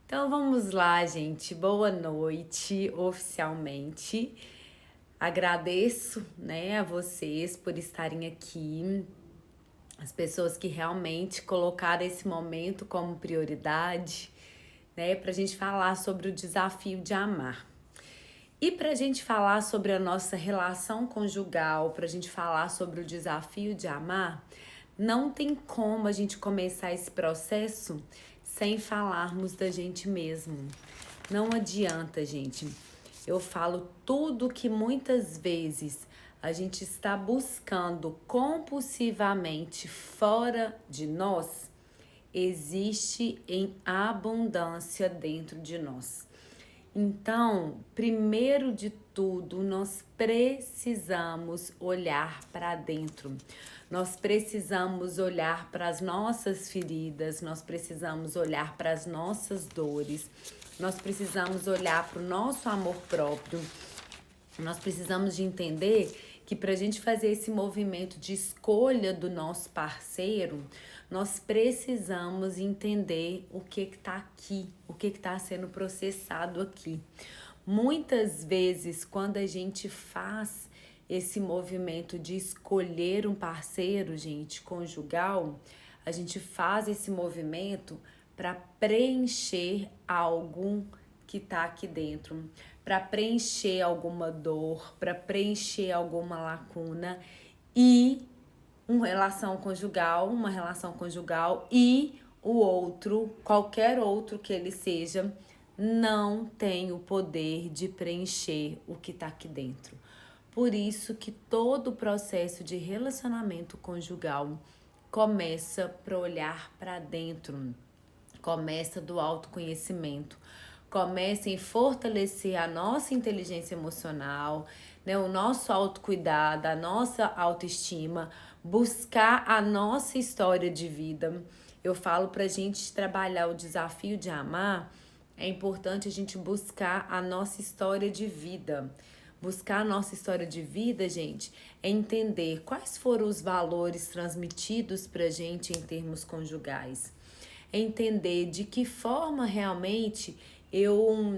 Então vamos lá, gente. Boa noite, oficialmente. Agradeço, a vocês por estarem aqui, as pessoas que realmente colocaram esse momento como prioridade, para a gente falar sobre o desafio de amar. E para a gente falar sobre a nossa relação conjugal, para a gente falar sobre o desafio de amar, não tem como a gente começar esse processo sem falarmos da gente mesmo. Não adianta, gente. Eu falo tudo que muitas vezes a gente está buscando compulsivamente fora de nós, existe em abundância dentro de nós. Então, primeiro de tudo, nós precisamos olhar para dentro. Nós precisamos olhar para as nossas feridas, nós precisamos olhar para as nossas dores, nós precisamos olhar para o nosso amor próprio. Nós precisamos de entender que para a gente fazer esse movimento de escolha do nosso parceiro, nós precisamos entender o que está aqui, o que está sendo processado aqui. Muitas vezes, quando a gente faz esse movimento de escolher um parceiro, gente, conjugal, a gente faz esse movimento para preencher algo que está aqui dentro, para preencher alguma dor, para preencher alguma lacuna e uma relação conjugal e o outro, qualquer outro que ele seja, não tem o poder de preencher o que está aqui dentro. Por isso que todo o processo de relacionamento conjugal começa para olhar para dentro, começa do autoconhecimento, começa em fortalecer a nossa inteligência emocional, o nosso autocuidado, a nossa autoestima, buscar a nossa história de vida. Eu falo pra gente trabalhar o desafio de amar, é importante a gente buscar a nossa história de vida. Buscar a nossa história de vida, gente, é entender quais foram os valores transmitidos pra gente em termos conjugais. É entender de que forma realmente eu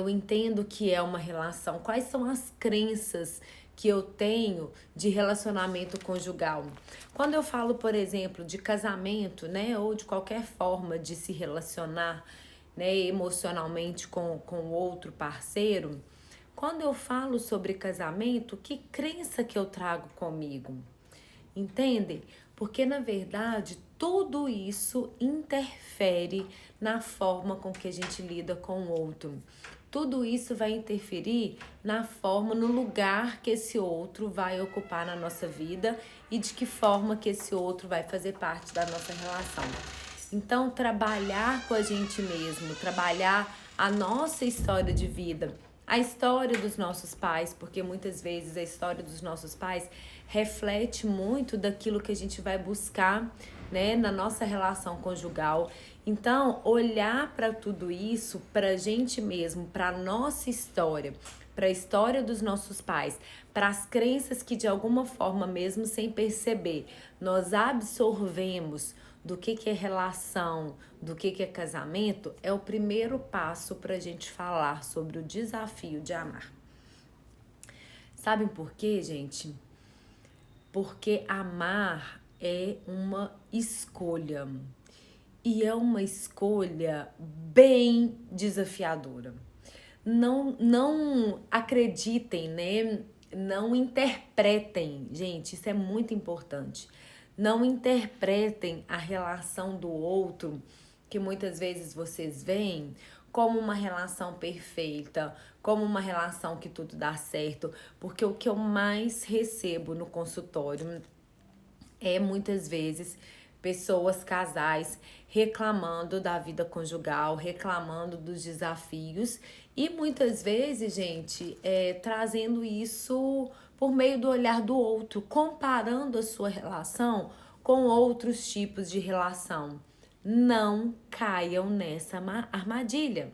entendo que é uma relação, quais são as crenças que eu tenho de relacionamento conjugal. Quando eu falo, por exemplo, de casamento, ou de qualquer forma de se relacionar, emocionalmente com outro parceiro, quando eu falo sobre casamento, que crença que eu trago comigo? Entende? Porque, na verdade, tudo isso interfere na forma com que a gente lida com o outro. Tudo isso vai interferir na forma, no lugar que esse outro vai ocupar na nossa vida e de que forma que esse outro vai fazer parte da nossa relação. Então, trabalhar com a gente mesmo, trabalhar a nossa história de vida, a história dos nossos pais, porque muitas vezes a história dos nossos pais reflete muito daquilo que a gente vai buscar, na nossa relação conjugal. Então, olhar para tudo isso, para a gente mesmo, para a nossa história, para a história dos nossos pais, para as crenças que de alguma forma, mesmo sem perceber, nós absorvemos do que é relação, do que é casamento, é o primeiro passo para a gente falar sobre o desafio de amar. Sabem por quê, gente? Porque amar é uma escolha. E é uma escolha bem desafiadora. Não acreditem, Não interpretem, gente, isso é muito importante. Não interpretem a relação do outro, que muitas vezes vocês veem, como uma relação perfeita, como uma relação que tudo dá certo, porque o que eu mais recebo no consultório é muitas vezes pessoas, casais, reclamando da vida conjugal, reclamando dos desafios e muitas vezes, gente, trazendo isso por meio do olhar do outro, comparando a sua relação com outros tipos de relação. Não caiam nessa armadilha.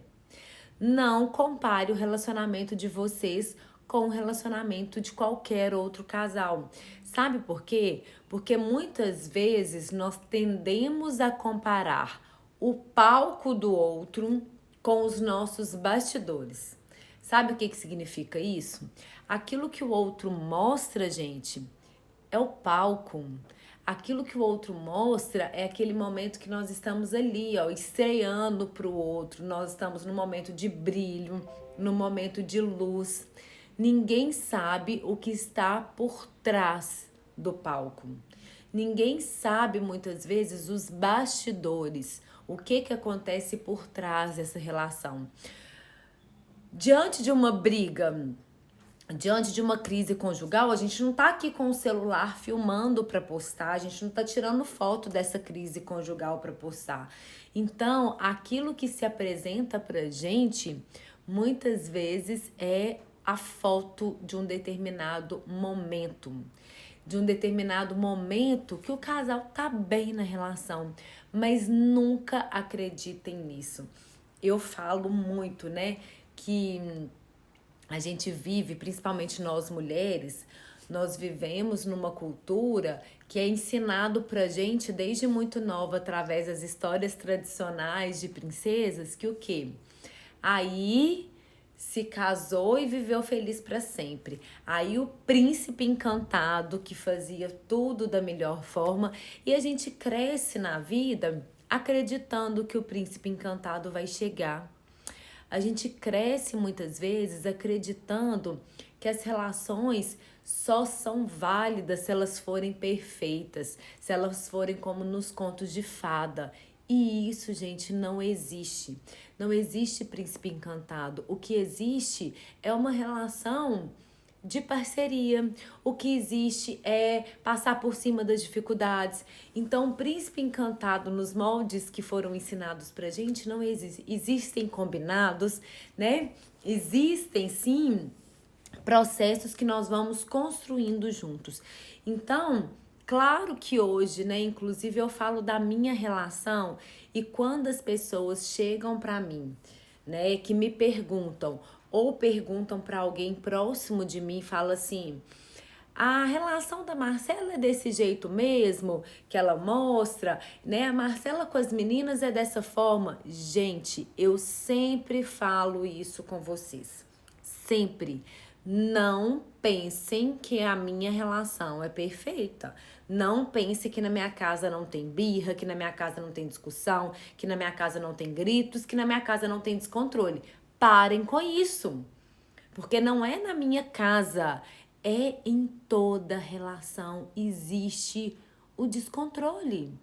Não compare o relacionamento de vocês com o relacionamento de qualquer outro casal. Sabe por quê? Porque muitas vezes nós tendemos a comparar o palco do outro com os nossos bastidores. Sabe o que significa isso? Aquilo que o outro mostra, gente, é o palco. Aquilo que o outro mostra é aquele momento que nós estamos ali, ó, estreando para o outro. Nós estamos no momento de brilho, no momento de luz. Ninguém sabe o que está por trás do palco. Ninguém sabe muitas vezes os bastidores, o que acontece por trás dessa relação. Diante de uma briga, diante de uma crise conjugal, a gente não tá aqui com o celular filmando para postar, a gente não tá tirando foto dessa crise conjugal para postar. Então, aquilo que se apresenta pra gente, muitas vezes é a foto de um determinado momento. De um determinado momento que o casal tá bem na relação, mas nunca acreditem nisso. Eu falo muito, né, que a gente vive, principalmente nós mulheres, nós vivemos numa cultura que é ensinado pra gente desde muito nova, através das histórias tradicionais de princesas, que o quê? Aí se casou e viveu feliz para sempre. Aí o príncipe encantado que fazia tudo da melhor forma, e a gente cresce na vida acreditando que o príncipe encantado vai chegar. A gente cresce muitas vezes acreditando que as relações só são válidas se elas forem perfeitas, se elas forem como nos contos de fada. E isso, gente, não existe. Não existe príncipe encantado. O que existe é uma relação de parceria. O que existe é passar por cima das dificuldades. Então, o príncipe encantado nos moldes que foram ensinados pra gente não existe. Existem combinados, né? Existem sim processos que nós vamos construindo juntos. Então, claro que hoje, né, inclusive eu falo da minha relação, e quando as pessoas chegam para mim, né, que me perguntam ou perguntam para alguém próximo de mim, fala assim: "A relação da Marcela é desse jeito mesmo que ela mostra, né? A Marcela com as meninas é dessa forma". Gente, eu sempre falo isso com vocês. Sempre. Não pensem que a minha relação é perfeita. Não pense que na minha casa não tem birra, que na minha casa não tem discussão, que na minha casa não tem gritos, que na minha casa não tem descontrole. Parem com isso. Porque não é na minha casa, é em toda relação existe o descontrole.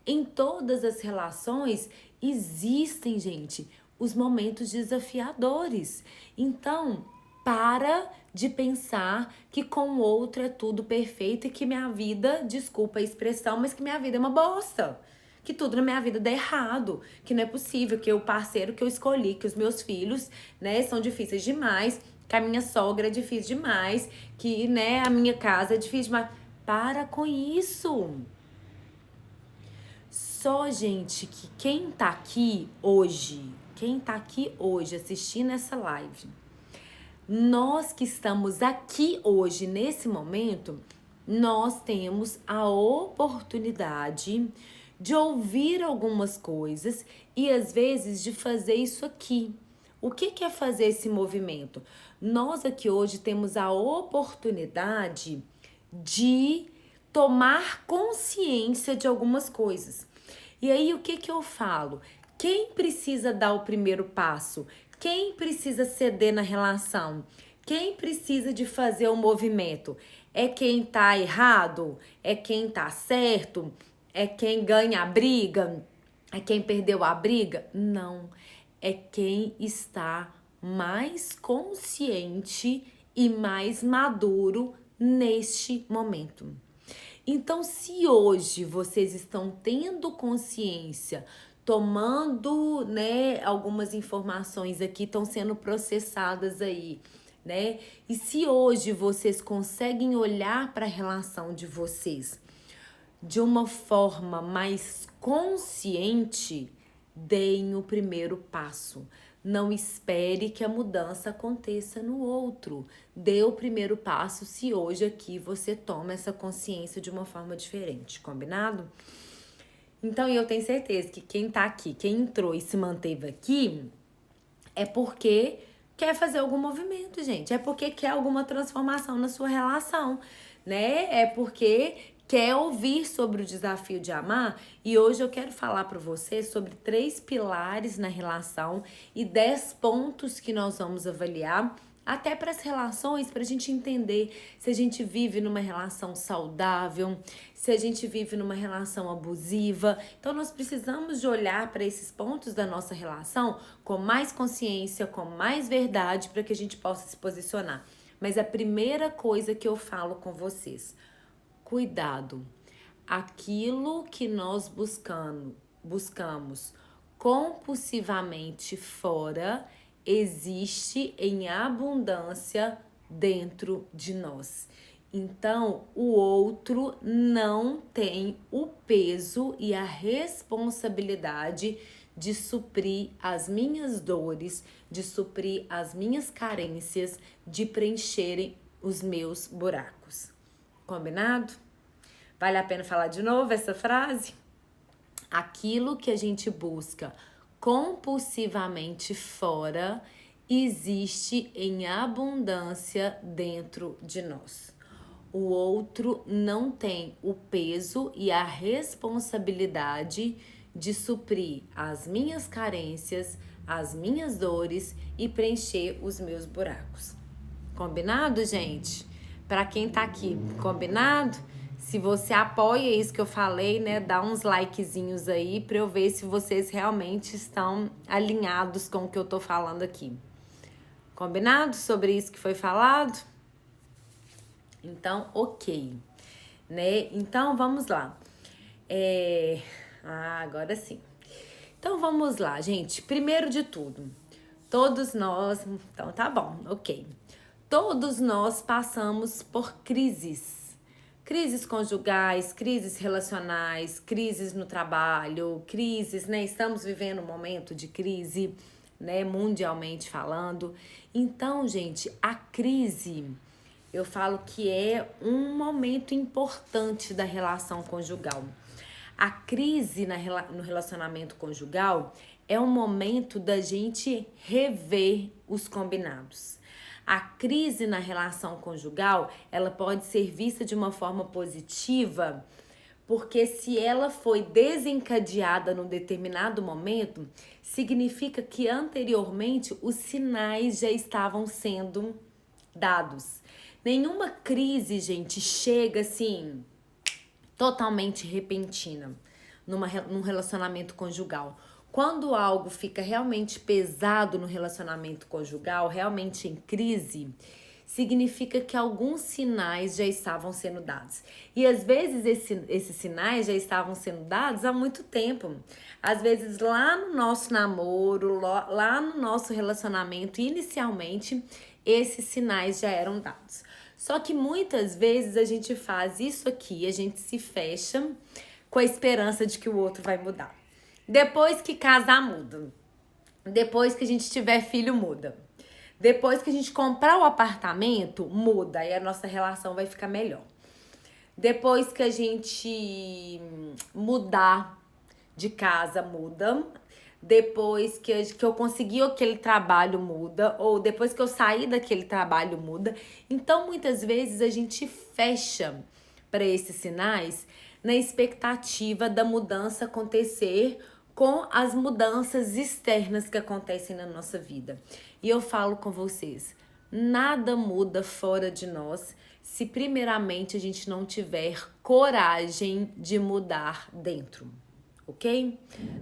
Em todas as relações existem, gente, os momentos desafiadores. Então, para de pensar que com o outro é tudo perfeito e que minha vida, desculpa a expressão, mas que minha vida é uma bosta. Que tudo na minha vida dá errado, que não é possível, que o parceiro que eu escolhi, que os meus filhos, né, são difíceis demais, que a minha sogra é difícil demais, que, né, a minha casa é difícil demais. Para com isso. Só, gente, que quem tá aqui hoje assistindo essa live, nós que estamos aqui hoje, nesse momento, nós temos a oportunidade de ouvir algumas coisas e às vezes de fazer isso aqui. O que é fazer esse movimento? Nós aqui hoje temos a oportunidade de tomar consciência de algumas coisas. E aí, o que eu falo? Quem precisa dar o primeiro passo? Quem precisa ceder na relação? Quem precisa de fazer o movimento? É quem tá errado? É quem tá certo? É quem ganha a briga? É quem perdeu a briga? Não. É quem está mais consciente e mais maduro neste momento. Então, se hoje vocês estão tendo consciência, tomando, né, algumas informações aqui estão sendo processadas aí, né? E se hoje vocês conseguem olhar para a relação de vocês de uma forma mais consciente, deem o primeiro passo. Não espere que a mudança aconteça no outro. Dê o primeiro passo se hoje aqui você toma essa consciência de uma forma diferente, combinado? Então, eu tenho certeza que quem tá aqui, quem entrou e se manteve aqui, é porque quer fazer algum movimento, gente. É porque quer alguma transformação na sua relação, né? É porque quer ouvir sobre o desafio de amar. E hoje eu quero falar para você sobre 3 pilares na relação e 10 pontos que nós vamos avaliar até para as relações, para a gente entender se a gente vive numa relação saudável, se a gente vive numa relação abusiva. Então, nós precisamos de olhar para esses pontos da nossa relação com mais consciência, com mais verdade, para que a gente possa se posicionar. Mas a primeira coisa que eu falo com vocês, cuidado. Aquilo que nós buscamos compulsivamente fora existe em abundância dentro de nós. Então, o outro não tem o peso e a responsabilidade de suprir as minhas dores, de suprir as minhas carências, de preencherem os meus buracos. Combinado? Vale a pena falar de novo essa frase? Aquilo que a gente busca compulsivamente fora existe em abundância dentro de nós. O outro não tem o peso e a responsabilidade de suprir as minhas carências, as minhas dores e preencher os meus buracos. Combinado, gente? Para quem tá aqui, combinado? Se você apoia isso que eu falei, né, dá uns likezinhos aí para eu ver se vocês realmente estão alinhados com o que eu tô falando aqui. Combinado sobre isso que foi falado? Então, ok, né? Então, vamos lá. Agora sim. Então, vamos lá, gente. Primeiro de tudo, todos nós... Então, tá bom, ok. Todos nós passamos por crises. Crises conjugais, crises relacionais, crises no trabalho, crises, né? Estamos vivendo um momento de crise, né? Mundialmente falando. Então, gente, a crise, eu falo que é um momento importante da relação conjugal. A crise no relacionamento conjugal é um momento da gente rever os combinados. A crise na relação conjugal, ela pode ser vista de uma forma positiva, porque se ela foi desencadeada num determinado momento, significa que anteriormente os sinais já estavam sendo dados. Nenhuma crise, gente, chega assim totalmente repentina num relacionamento conjugal. Quando algo fica realmente pesado no relacionamento conjugal, realmente em crise, significa que alguns sinais já estavam sendo dados. E às vezes esses sinais já estavam sendo dados há muito tempo. Às vezes lá no nosso namoro, lá no nosso relacionamento, inicialmente, esses sinais já eram dados. Só que muitas vezes a gente faz isso aqui, a gente se fecha com a esperança de que o outro vai mudar. Depois que casar, muda. Depois que a gente tiver filho, muda. Depois que a gente comprar o apartamento, muda. E a nossa relação vai ficar melhor. Depois que a gente mudar de casa, muda. Depois que eu consegui aquele trabalho, muda. Ou depois que eu sair daquele trabalho, muda. Então, muitas vezes, a gente fecha para esses sinais na expectativa da mudança acontecer com as mudanças externas que acontecem na nossa vida. E eu falo com vocês, nada muda fora de nós se primeiramente a gente não tiver coragem de mudar dentro, ok?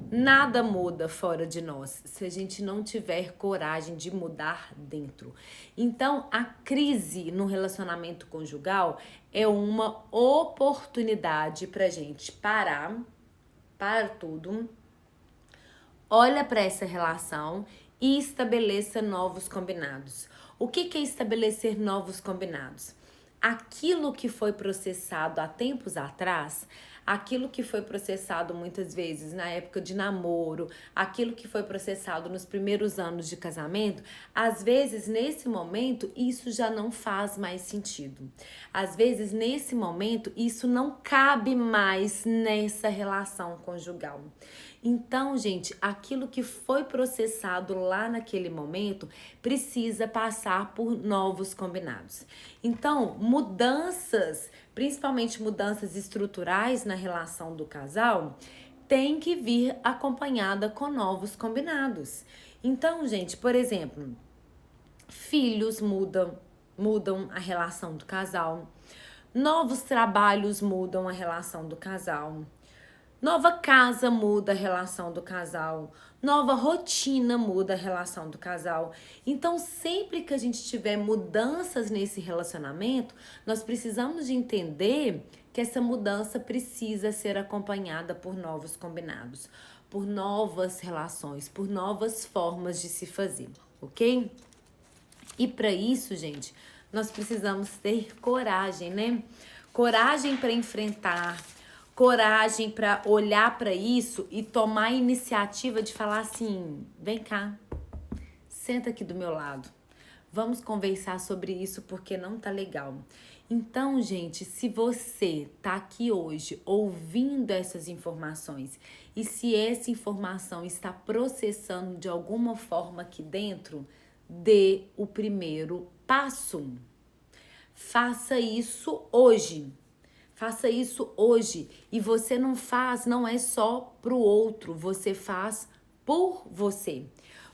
Nada muda fora de nós se a gente não tiver coragem de mudar dentro. Então, a crise no relacionamento conjugal é uma oportunidade pra gente parar, para tudo, olha para essa relação e estabeleça novos combinados. O que é estabelecer novos combinados? Aquilo que foi processado há tempos atrás, aquilo que foi processado muitas vezes na época de namoro, aquilo que foi processado nos primeiros anos de casamento, às vezes nesse momento isso já não faz mais sentido. Às vezes nesse momento isso não cabe mais nessa relação conjugal. Então, gente, aquilo que foi processado lá naquele momento precisa passar por novos combinados. Então, mudanças, principalmente mudanças estruturais na relação do casal, tem que vir acompanhada com novos combinados. Então, gente, por exemplo, filhos mudam a relação do casal, novos trabalhos mudam a relação do casal. Nova casa muda a relação do casal. Nova rotina muda a relação do casal. Então, sempre que a gente tiver mudanças nesse relacionamento, nós precisamos de entender que essa mudança precisa ser acompanhada por novos combinados, por novas relações, por novas formas de se fazer, ok? E para isso, gente, nós precisamos ter coragem, né? Coragem para enfrentar, coragem para olhar para isso e tomar a iniciativa de falar assim: vem cá, senta aqui do meu lado, vamos conversar sobre isso porque não tá legal. Então, gente, se você tá aqui hoje ouvindo essas informações e se essa informação está processando de alguma forma aqui dentro, dê o primeiro passo. Faça isso hoje. Faça isso hoje. E você não faz, não é só pro outro, você faz por você.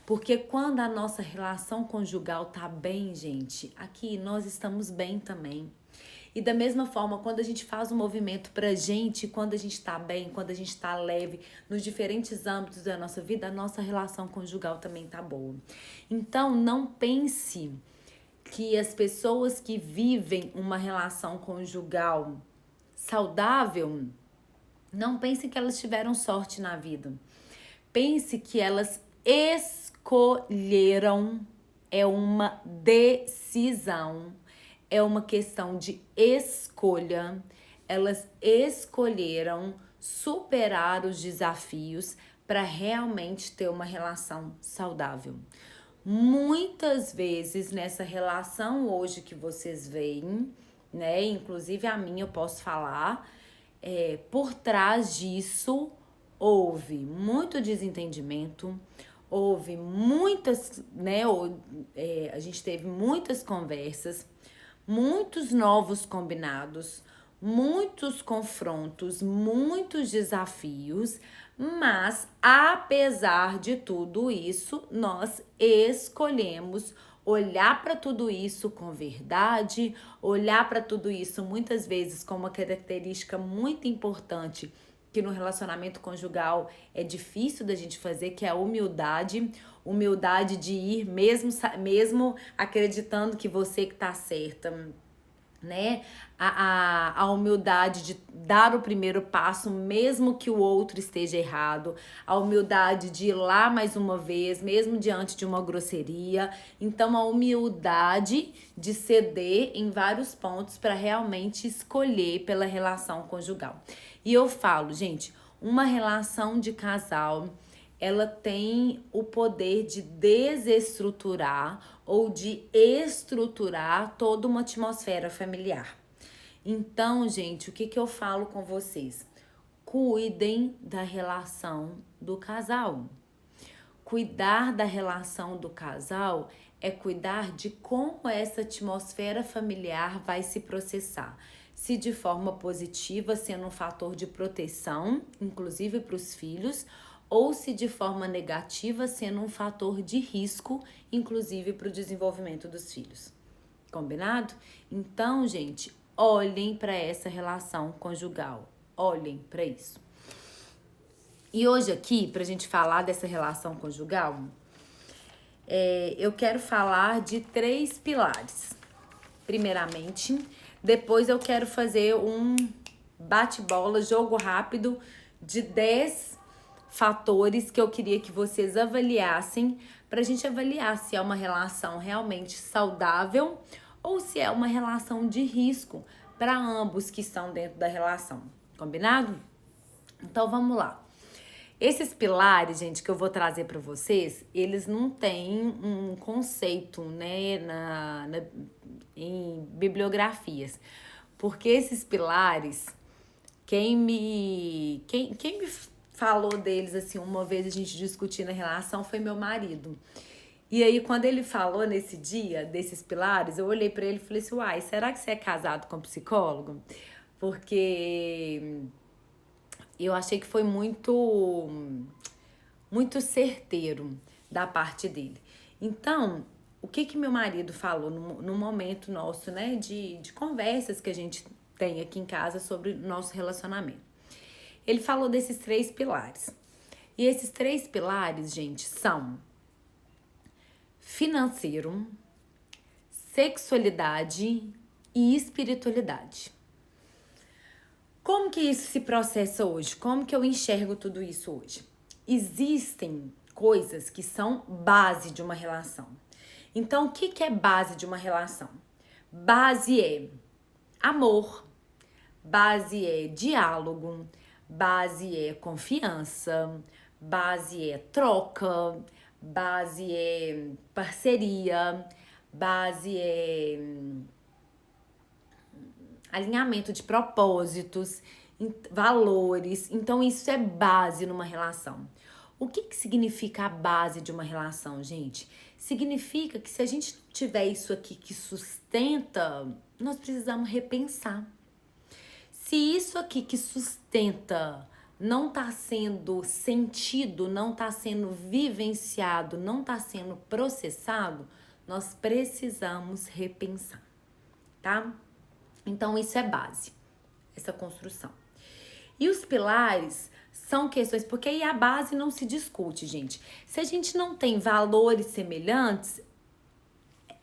Porque quando a nossa relação conjugal tá bem, gente, aqui nós estamos bem também. E da mesma forma, quando a gente faz um movimento pra gente, quando a gente tá bem, quando a gente tá leve, nos diferentes âmbitos da nossa vida, a nossa relação conjugal também tá boa. Então, não pense que as pessoas que vivem uma relação conjugal saudável, não pense que elas tiveram sorte na vida. Pense que elas escolheram, é uma decisão, é uma questão de escolha. Elas escolheram superar os desafios para realmente ter uma relação saudável. Muitas vezes nessa relação hoje que vocês veem, né? Inclusive a minha eu posso falar, por trás disso houve muito desentendimento, houve muitas, né? A gente teve muitas conversas, muitos novos combinados, muitos confrontos, muitos desafios, mas apesar de tudo isso, nós escolhemos olhar para tudo isso com verdade, olhar para tudo isso muitas vezes com uma característica muito importante que no relacionamento conjugal é difícil da gente fazer, que é a humildade. Humildade de ir mesmo acreditando que você que tá certa, né? A humildade de dar o primeiro passo, mesmo que o outro esteja errado. A humildade de ir lá mais uma vez, mesmo diante de uma grosseria. Então, a humildade de ceder em vários pontos para realmente escolher pela relação conjugal. E eu falo, gente, uma relação de casal, ela tem o poder de desestruturar ou de estruturar toda uma atmosfera familiar. Então, gente, o que eu falo com vocês? Cuidem da relação do casal. Cuidar da relação do casal é cuidar de como essa atmosfera familiar vai se processar. Se de forma positiva, sendo um fator de proteção, inclusive para os filhos, ou se de forma negativa, sendo um fator de risco, inclusive para o desenvolvimento dos filhos. Combinado? Então, gente, olhem para essa relação conjugal. Olhem para isso. E hoje aqui, para a gente falar dessa relação conjugal, eu quero falar de 3 pilares. Primeiramente, depois eu quero fazer um bate-bola, jogo rápido de 10 fatores que eu queria que vocês avaliassem para a gente avaliar se é uma relação realmente saudável ou se é uma relação de risco para ambos que estão dentro da relação. Combinado? Então vamos lá. Esses pilares, gente, que eu vou trazer para vocês, eles não têm um conceito, né, em bibliografias. Porque esses pilares, quem me falou deles, assim, uma vez a gente discutindo a relação foi meu marido. E aí, quando ele falou nesse dia desses pilares, eu olhei para ele e falei assim, uai, será que você é casado com um psicólogo? Porque eu achei que foi muito certeiro da parte dele. Então, o que meu marido falou no momento nosso, né, de conversas que a gente tem aqui em casa sobre o nosso relacionamento? Ele falou desses 3 pilares. E esses 3 pilares, gente, são financeiro, sexualidade e espiritualidade. Como que isso se processa hoje? Como que eu enxergo tudo isso hoje? Existem coisas que são base de uma relação. Então, o que é base de uma relação? Base é amor, base é diálogo, base é confiança, base é troca, base é parceria, base é alinhamento de propósitos, valores. Então, isso é base numa relação. O que significa a base de uma relação, gente? Significa que se a gente não tiver isso aqui que sustenta, nós precisamos repensar. Se isso aqui que sustenta não está sendo sentido, não está sendo vivenciado, não está sendo processado, nós precisamos repensar, tá? Então, isso é base, essa construção. E os pilares são questões, porque aí a base não se discute, gente. Se a gente não tem valores semelhantes,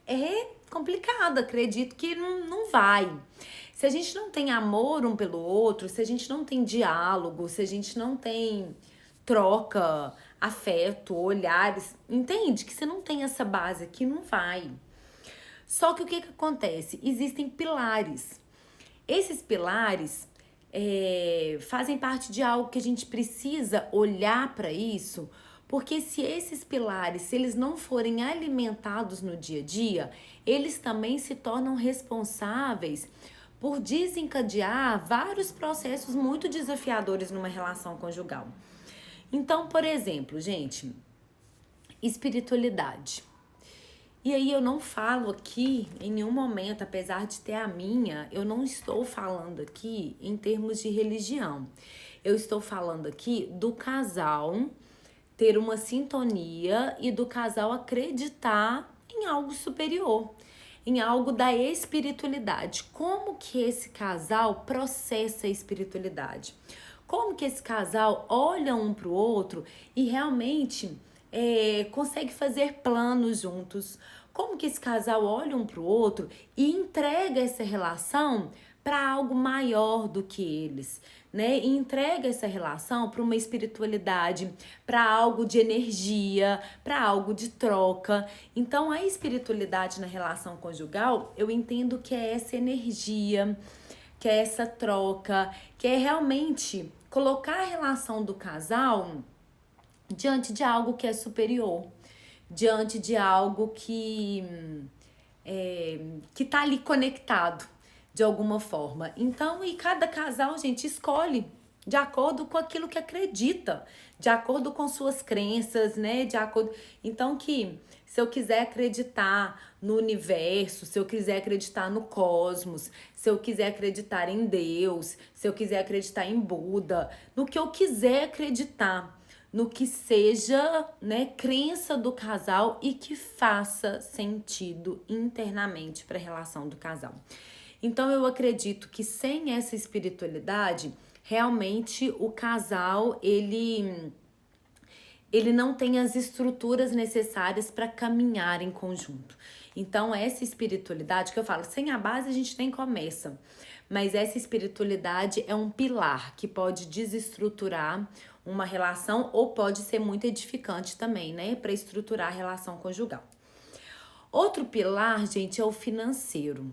é complicado, acredito que não vai. Se a gente não tem amor um pelo outro, se a gente não tem diálogo, se a gente não tem troca, afeto, olhares, entende? Que se não tem essa base aqui, não vai. Só que o que acontece? Existem pilares. Esses pilares fazem parte de algo que a gente precisa olhar para isso, porque se esses pilares, se eles não forem alimentados no dia a dia, eles também se tornam responsáveis por desencadear vários processos muito desafiadores numa relação conjugal. Então, por exemplo, gente, espiritualidade. E aí eu não falo aqui em nenhum momento, apesar de ter a minha, eu não estou falando aqui em termos de religião. Eu estou falando aqui do casal ter uma sintonia e do casal acreditar em algo superior, em algo da espiritualidade. Como que esse casal processa a espiritualidade? Como que esse casal olha um para o outro e realmente consegue fazer planos juntos? Como que esse casal olha um para o outro e entrega essa relação para algo maior do que eles, né? E entrega essa relação para uma espiritualidade, para algo de energia, para algo de troca. Então, a espiritualidade na relação conjugal, eu entendo que é essa energia, que é essa troca, que é realmente colocar a relação do casal diante de algo que é superior, diante de algo que tá ali conectado de alguma forma. Então, e cada casal, gente, escolhe de acordo com aquilo que acredita, de acordo com suas crenças, né? De acordo. Então, que se eu quiser acreditar no universo, se eu quiser acreditar no cosmos, se eu quiser acreditar em Deus, se eu quiser acreditar em Buda, no que eu quiser acreditar, no que seja, né, crença do casal e que faça sentido internamente para a relação do casal. Então eu acredito que sem essa espiritualidade, realmente o casal ele não tem as estruturas necessárias para caminhar em conjunto. Então essa espiritualidade que eu falo, sem a base a gente nem começa. Mas essa espiritualidade é um pilar que pode desestruturar uma relação ou pode ser muito edificante também, né, para estruturar a relação conjugal. Outro pilar, gente, é o financeiro.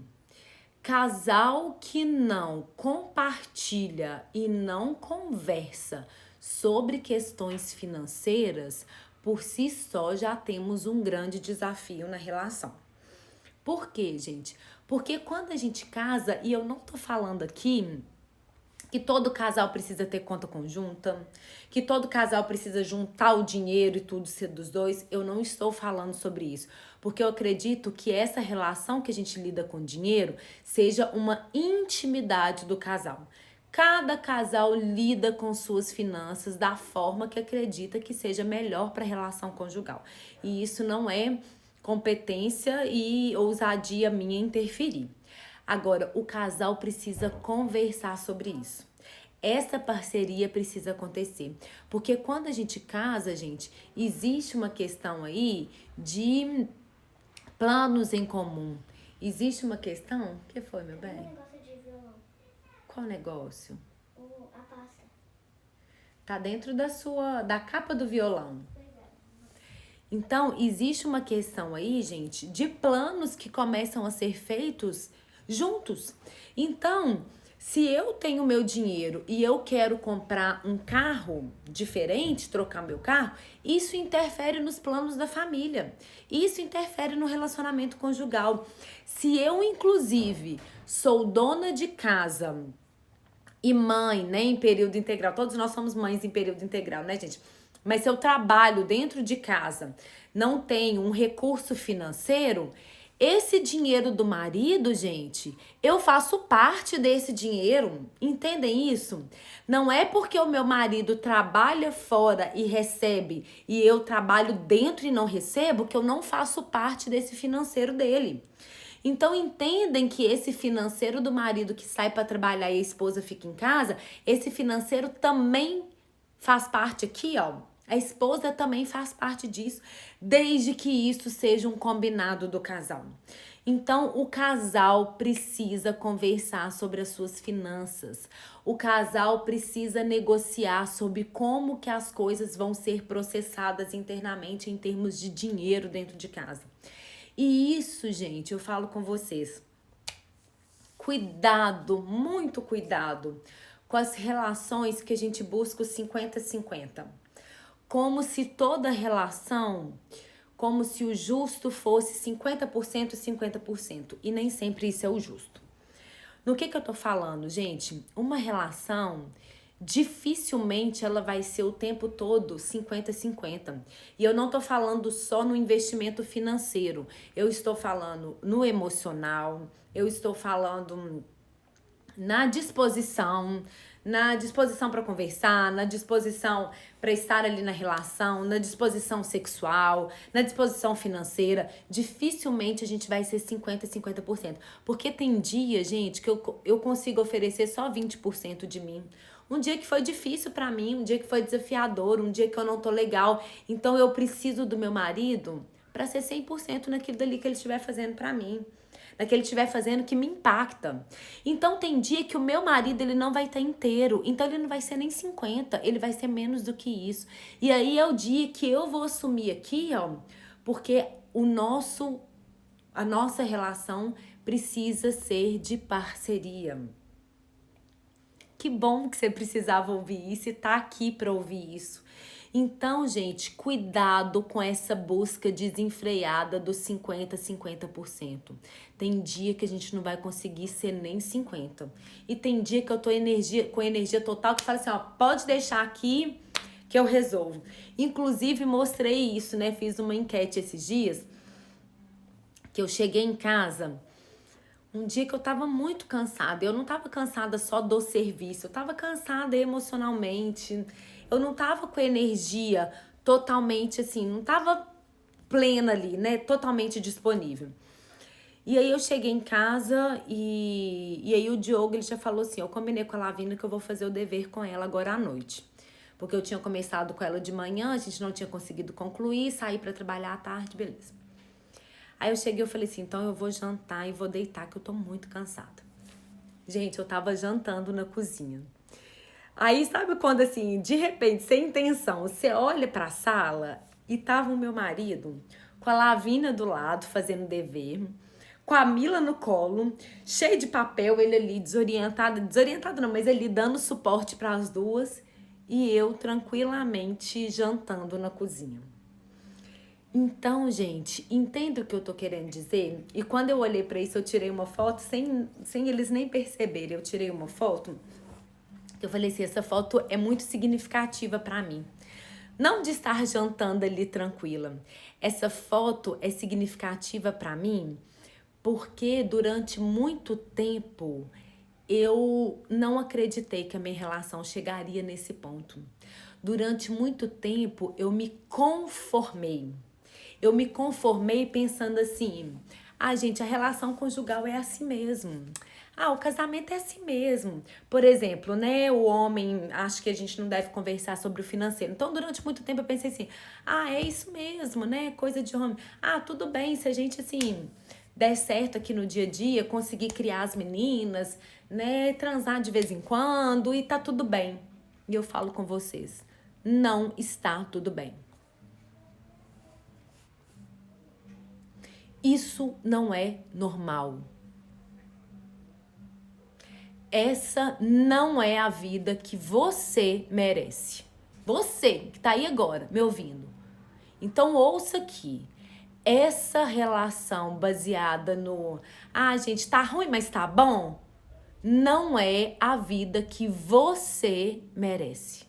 Casal que não compartilha e não conversa sobre questões financeiras, por si só já temos um grande desafio na relação. Por quê, gente? Porque quando a gente casa, e eu não tô falando aqui que todo casal precisa ter conta conjunta, que todo casal precisa juntar o dinheiro e tudo ser dos dois. Eu não estou falando sobre isso, porque eu acredito que essa relação que a gente lida com dinheiro seja uma intimidade do casal. Cada casal lida com suas finanças da forma que acredita que seja melhor para a relação conjugal. E isso não é competência e ousadia minha interferir. Agora, o casal precisa conversar sobre isso. Essa parceria precisa acontecer. Porque quando a gente casa, gente, existe uma questão aí de planos em comum. Existe uma questão... O que foi, meu bem? Um negócio de violão. Qual negócio? A pasta. Tá dentro da capa do violão. Então, existe uma questão aí, gente, de planos que começam a ser feitos juntos. Então, se eu tenho meu dinheiro e eu quero comprar um carro diferente, trocar meu carro, isso interfere nos planos da família. Isso interfere no relacionamento conjugal. Se eu, inclusive, sou dona de casa e mãe, né, em período integral, todos nós somos mães em período integral, né, gente? Mas se eu trabalho dentro de casa, não tenho um recurso financeiro, esse dinheiro do marido, gente, eu faço parte desse dinheiro, entendem isso? Não é porque o meu marido trabalha fora e recebe e eu trabalho dentro e não recebo que eu não faço parte desse financeiro dele. Então entendem que esse financeiro do marido que sai para trabalhar e a esposa fica em casa, esse financeiro também faz parte aqui, ó. A esposa também faz parte disso, desde que isso seja um combinado do casal. Então, o casal precisa conversar sobre as suas finanças. O casal precisa negociar sobre como que as coisas vão ser processadas internamente em termos de dinheiro dentro de casa. E isso, gente, eu falo com vocês. Cuidado, muito cuidado com as relações que a gente busca os 50-50. Como se toda relação, como se o justo fosse 50% e 50%. E nem sempre isso é o justo. No que eu tô falando, gente? Uma relação, dificilmente ela vai ser o tempo todo 50-50. E eu não tô falando só no investimento financeiro. Eu estou falando no emocional, eu estou falando na disposição para conversar, na disposição para estar ali na relação, na disposição sexual, na disposição financeira. Dificilmente a gente vai ser 50-50%. Porque tem dia, gente, que eu consigo oferecer só 20% de mim. Um dia que foi difícil para mim, um dia que foi desafiador, um dia que eu não tô legal. Então eu preciso do meu marido para ser 100% naquilo dali que ele estiver fazendo para mim. Naquele estiver fazendo que me impacta. Então tem dia que o meu marido ele não vai estar inteiro, então ele não vai ser nem 50, ele vai ser menos do que isso. E aí é o dia que eu vou assumir aqui, ó, porque a nossa relação precisa ser de parceria. Que bom que você precisava ouvir isso e tá aqui para ouvir isso. Então, gente, cuidado com essa busca desenfreada dos 50-50%. Tem dia que a gente não vai conseguir ser nem 50%. E tem dia que eu tô com energia total que fala assim, ó, pode deixar aqui que eu resolvo. Inclusive, mostrei isso, né? Fiz uma enquete esses dias, que eu cheguei em casa um dia que eu tava muito cansada. Eu não tava cansada só do serviço, eu tava cansada emocionalmente. Eu não tava com energia totalmente assim, não tava plena ali, né? Totalmente disponível. E aí eu cheguei em casa e aí o Diogo ele já falou assim, eu combinei com a Lavina que eu vou fazer o dever com ela agora à noite. Porque eu tinha começado com ela de manhã, a gente não tinha conseguido concluir, saí pra trabalhar à tarde, beleza. Aí eu cheguei e falei assim, então eu vou jantar e vou deitar que eu tô muito cansada. Gente, eu tava jantando na cozinha. Aí sabe quando assim, de repente, sem intenção, você olha pra sala e tava o meu marido com a Lavínia do lado fazendo dever, com a Mila no colo, cheio de papel, ele ali desorientado não, mas ele dando suporte para as duas e eu tranquilamente jantando na cozinha. Então, gente, entenda o que eu tô querendo dizer? E quando eu olhei para isso, eu tirei uma foto sem eles nem perceberem. Eu tirei uma foto, eu falei assim, essa foto é muito significativa para mim. Não de estar jantando ali tranquila. Essa foto é significativa para mim porque durante muito tempo eu não acreditei que a minha relação chegaria nesse ponto. Durante muito tempo eu me conformei. Eu me conformei pensando assim, gente, a relação conjugal é assim mesmo. O casamento é assim mesmo. Por exemplo, né, o homem, acho que a gente não deve conversar sobre o financeiro. Então, durante muito tempo eu pensei assim, é isso mesmo, né, coisa de homem. Tudo bem, se a gente, assim, der certo aqui no dia a dia, conseguir criar as meninas, né, transar de vez em quando e tá tudo bem. E eu falo com vocês, não está tudo bem. Isso não é normal. Essa não é a vida que você merece. Você que tá aí agora, me ouvindo. Então ouça aqui. Essa relação baseada no gente, tá ruim, mas tá bom, não é a vida que você merece.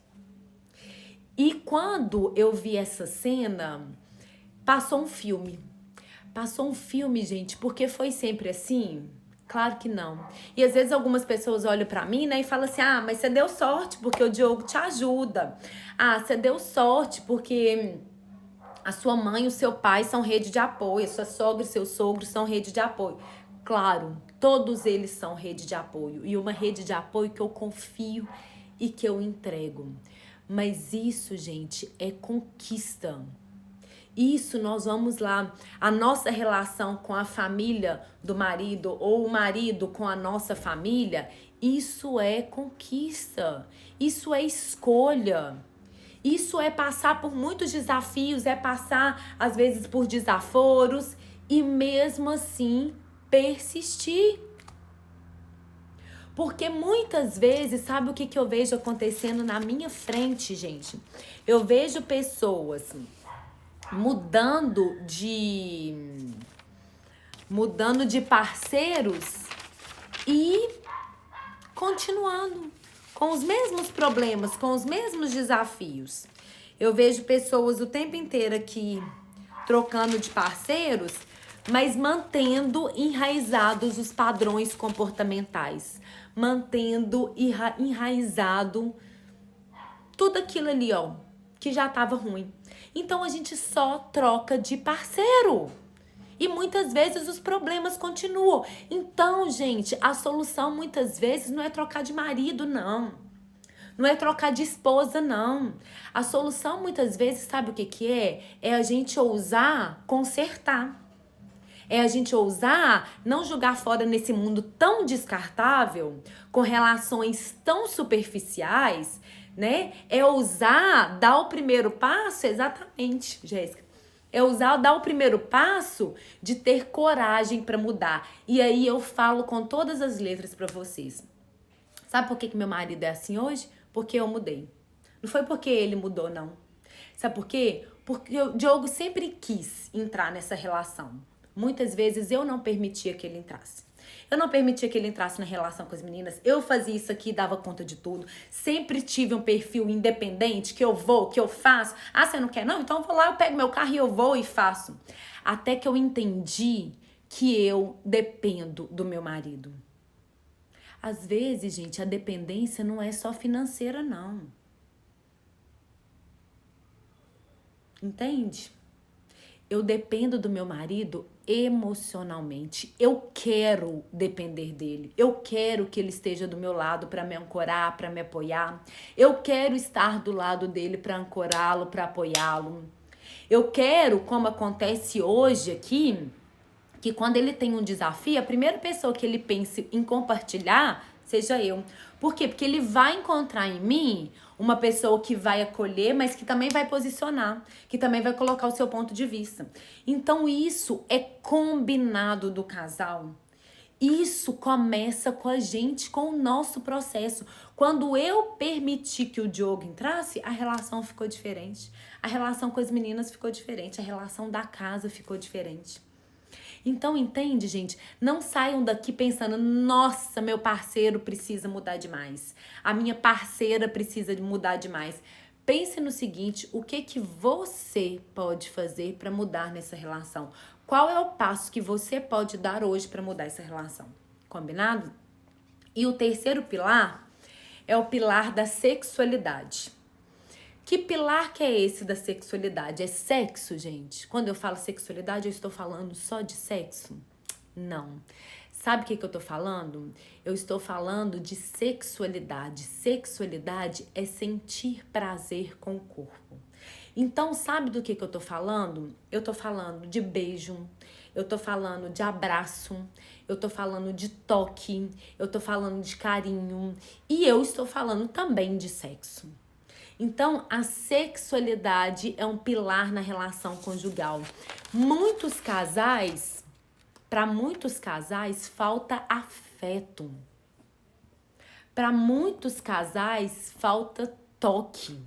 E quando eu vi essa cena, passou um filme. Passou um filme, gente, porque foi sempre assim? Claro que não. E às vezes algumas pessoas olham pra mim, né, e falam assim, mas você deu sorte porque o Diogo te ajuda. Você deu sorte porque a sua mãe e o seu pai são rede de apoio, a sua sogra e seu sogro são rede de apoio. Claro, todos eles são rede de apoio. E uma rede de apoio que eu confio e que eu entrego. Mas isso, gente, é conquista. Isso nós vamos lá, a nossa relação com a família do marido ou o marido com a nossa família, isso é conquista, isso é escolha, isso é passar por muitos desafios, é passar às vezes por desaforos e mesmo assim persistir. Porque muitas vezes, sabe o que eu vejo acontecendo na minha frente, gente? Eu vejo pessoas mudando de parceiros e continuando com os mesmos problemas, com os mesmos desafios. Eu vejo pessoas o tempo inteiro aqui trocando de parceiros, mas mantendo enraizados os padrões comportamentais, mantendo enraizado tudo aquilo ali, que já estava ruim. Então a gente só troca de parceiro. E muitas vezes os problemas continuam. Então, gente, a solução muitas vezes não é trocar de marido, não. Não é trocar de esposa, não. A solução muitas vezes, sabe o que é? É a gente ousar consertar. É a gente ousar não jogar fora nesse mundo tão descartável, com relações tão superficiais, né? É ousar dar o primeiro passo, exatamente, Jéssica. É ousar dar o primeiro passo de ter coragem para mudar. E aí eu falo com todas as letras para vocês. Sabe por que meu marido é assim hoje? Porque eu mudei. Não foi porque ele mudou, não. Sabe por quê? Porque o Diogo sempre quis entrar nessa relação. Muitas vezes eu não permitia que ele entrasse. Eu não permitia que ele entrasse na relação com as meninas. Eu fazia isso aqui, dava conta de tudo. Sempre tive um perfil independente, que eu vou, que eu faço. Você não quer? Não? Então eu vou lá, eu pego meu carro e eu vou e faço. Até que eu entendi que eu dependo do meu marido. Às vezes, gente, a dependência não é só financeira, não. Entende? Eu dependo do meu marido emocionalmente. Eu quero depender dele. Eu quero que ele esteja do meu lado para me ancorar, para me apoiar. Eu quero estar do lado dele para ancorá-lo, para apoiá-lo. Eu quero, como acontece hoje aqui, que quando ele tem um desafio, a primeira pessoa que ele pensa em compartilhar seja eu. Por quê? Porque ele vai encontrar em mim uma pessoa que vai acolher, mas que também vai posicionar, que também vai colocar o seu ponto de vista. Então isso é combinado do casal. Isso começa com a gente, com o nosso processo. Quando eu permiti que o Diogo entrasse, a relação ficou diferente. A relação com as meninas ficou diferente. A relação da casa ficou diferente. Então, entende, gente? Não saiam daqui pensando, nossa, meu parceiro precisa mudar demais. A minha parceira precisa mudar demais. Pense no seguinte, o que você pode fazer para mudar nessa relação? Qual é o passo que você pode dar hoje para mudar essa relação? Combinado? E o terceiro pilar é o pilar da sexualidade. Que pilar que é esse da sexualidade? É sexo, gente? Quando eu falo sexualidade, eu estou falando só de sexo? Não. Sabe o que eu tô falando? Eu estou falando de sexualidade. Sexualidade é sentir prazer com o corpo. Então, sabe do que eu tô falando? Eu tô falando de beijo, eu tô falando de abraço, eu tô falando de toque, eu tô falando de carinho e eu estou falando também de sexo. Então, a sexualidade é um pilar na relação conjugal. Para muitos casais, falta afeto. Para muitos casais, falta toque.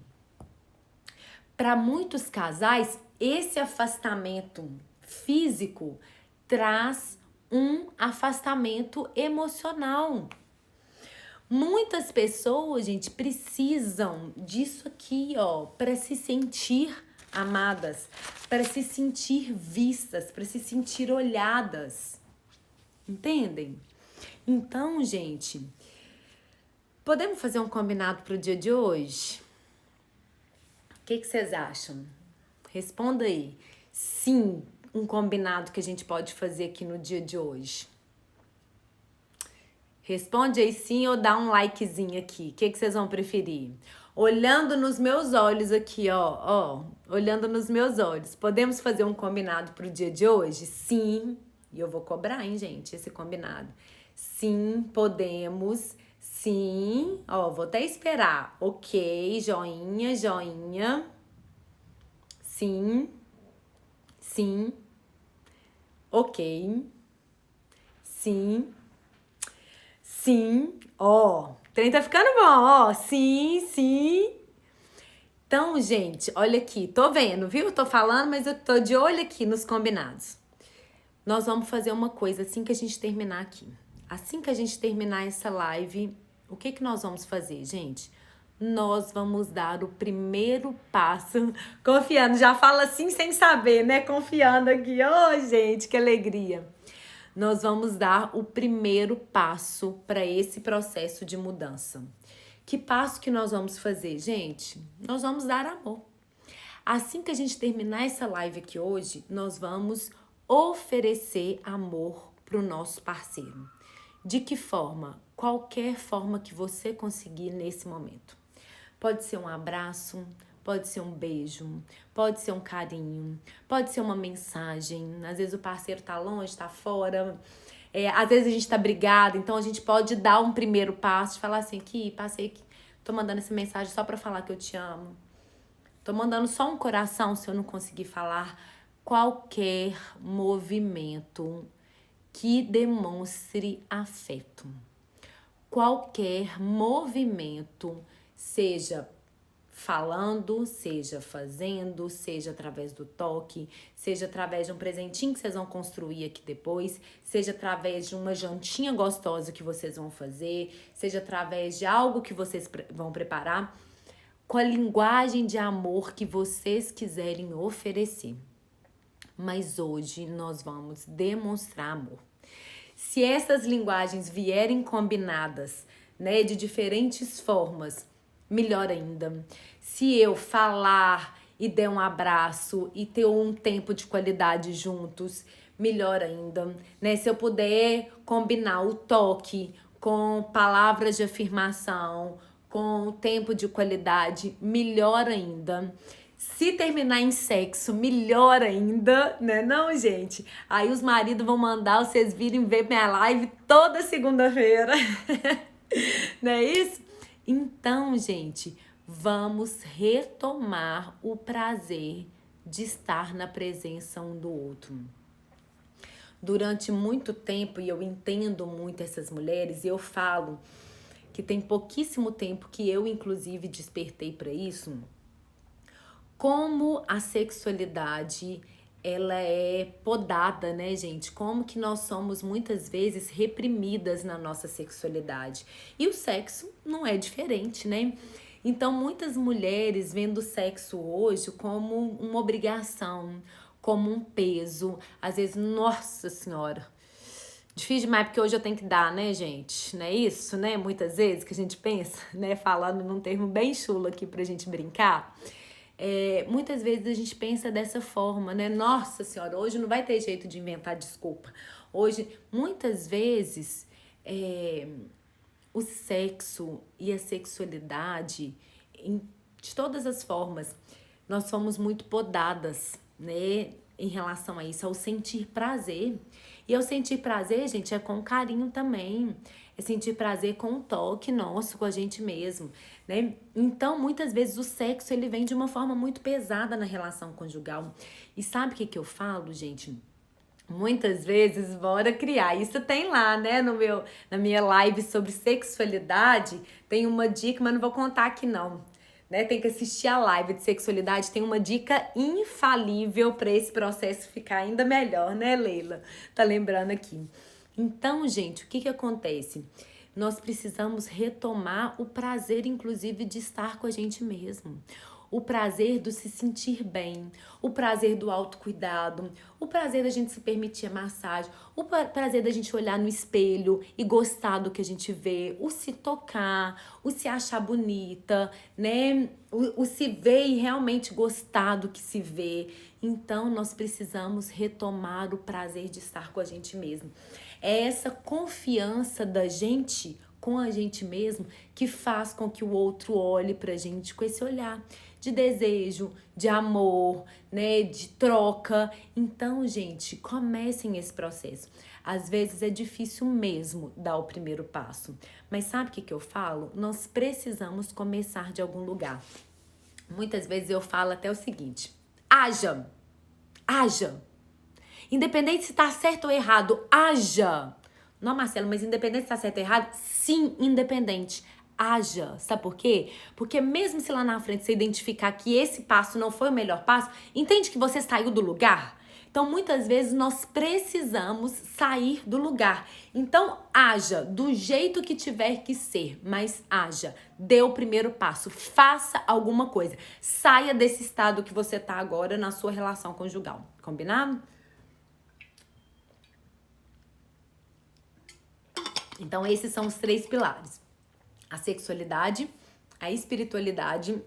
Para muitos casais, esse afastamento físico traz um afastamento emocional. Muitas pessoas, gente, precisam disso aqui, ó, para se sentir amadas, para se sentir vistas, para se sentir olhadas. Entendem? Então, gente, podemos fazer um combinado para o dia de hoje? O que vocês acham? Responda aí. Sim, um combinado que a gente pode fazer aqui no dia de hoje. Responde aí sim ou dá um likezinho aqui. O que vocês vão preferir? Olhando nos meus olhos aqui, ó. Olhando nos meus olhos. Podemos fazer um combinado pro dia de hoje? Sim. E eu vou cobrar, hein, gente, esse combinado. Sim, podemos. Sim. Ó, vou até esperar. Ok, joinha, joinha. Sim. Sim. Ok. Sim. Sim, ó, o trem tá ficando bom, ó, sim, sim. Então, gente, olha aqui, tô vendo, viu? Tô falando, mas eu tô de olho aqui nos combinados. Nós vamos fazer uma coisa assim que a gente terminar aqui. Assim que a gente terminar essa live, o que nós vamos fazer, gente? Nós vamos dar o primeiro passo, confiando, já fala assim sem saber, né? Confiando aqui, gente, que alegria. Nós vamos dar o primeiro passo para esse processo de mudança. Que passo que nós vamos fazer, gente? Nós vamos dar amor. Assim que a gente terminar essa live aqui hoje, nós vamos oferecer amor para o nosso parceiro. De que forma? Qualquer forma que você conseguir nesse momento. Pode ser um abraço, pode ser um beijo, pode ser um carinho, pode ser uma mensagem. Às vezes o parceiro tá longe, tá fora. Às vezes a gente tá brigado, então a gente pode dar um primeiro passo, falar assim, aqui, passei aqui, tô mandando essa mensagem só pra falar que eu te amo. Tô mandando só um coração se eu não conseguir falar. Qualquer movimento que demonstre afeto. Qualquer movimento, seja falando, seja fazendo, seja através do toque, seja através de um presentinho que vocês vão construir aqui depois, seja através de uma jantinha gostosa que vocês vão fazer, seja através de algo que vocês vão preparar, com a linguagem de amor que vocês quiserem oferecer. Mas hoje nós vamos demonstrar amor. Se essas linguagens vierem combinadas, né, de diferentes formas, melhor ainda. Se eu falar e der um abraço e ter um tempo de qualidade juntos, melhor ainda, né? Se eu puder combinar o toque com palavras de afirmação, com tempo de qualidade, melhor ainda. Se terminar em sexo, melhor ainda, né? Não, gente? Aí os maridos vão mandar vocês virem ver minha live toda segunda-feira. Não é isso? Então, gente, vamos retomar o prazer de estar na presença um do outro. Durante muito tempo, e eu entendo muito essas mulheres, e eu falo que tem pouquíssimo tempo que eu, inclusive, despertei para isso, como a sexualidade ela é podada, né, gente? Como que nós somos muitas vezes reprimidas na nossa sexualidade. E o sexo não é diferente, né? Então, muitas mulheres vendo o sexo hoje como uma obrigação, como um peso. Às vezes, nossa senhora, difícil demais porque hoje eu tenho que dar, né, gente? Não é isso, né? Muitas vezes que a gente pensa, né? Falando num termo bem chulo aqui pra gente brincar. Muitas vezes a gente pensa dessa forma, né? Nossa senhora, hoje não vai ter jeito de inventar desculpa. Hoje, muitas vezes, o sexo e a sexualidade, de todas as formas, nós somos muito podadas, né? Em relação a isso, ao sentir prazer. E ao sentir prazer, gente, é com carinho também. É sentir prazer com um toque nosso, com a gente mesmo, né? Então, muitas vezes o sexo, ele vem de uma forma muito pesada na relação conjugal. E sabe o que eu falo, gente? Muitas vezes, bora criar. Isso tem lá, né, na minha live sobre sexualidade, tem uma dica, mas não vou contar aqui não. Né? Tem que assistir a live de sexualidade, tem uma dica infalível para esse processo ficar ainda melhor, né, Leila? Tá lembrando aqui. Então, gente, o que acontece? Nós precisamos retomar o prazer, inclusive, de estar com a gente mesmo. O prazer do se sentir bem, o prazer do autocuidado, o prazer da gente se permitir a massagem, o prazer da gente olhar no espelho e gostar do que a gente vê, o se tocar, o se achar bonita, né? O se ver e realmente gostar do que se vê. Então, nós precisamos retomar o prazer de estar com a gente mesmo. É essa confiança da gente com a gente mesmo que faz com que o outro olhe pra gente com esse olhar de desejo, de amor, né, de troca. Então, gente, comecem esse processo. Às vezes é difícil mesmo dar o primeiro passo, mas sabe o que eu falo? Nós precisamos começar de algum lugar. Muitas vezes eu falo até o seguinte: haja, haja. Independente se tá certo ou errado, haja. Não, Marcelo, mas independente se tá certo ou errado, sim, independente. Haja. Sabe por quê? Porque mesmo se lá na frente você identificar que esse passo não foi o melhor passo, entende que você saiu do lugar? Então, muitas vezes, nós precisamos sair do lugar. Então, haja do jeito que tiver que ser, mas haja. Dê o primeiro passo. Faça alguma coisa. Saia desse estado que você tá agora na sua relação conjugal. Combinado? Então, esses são os 3 pilares: a sexualidade, a espiritualidade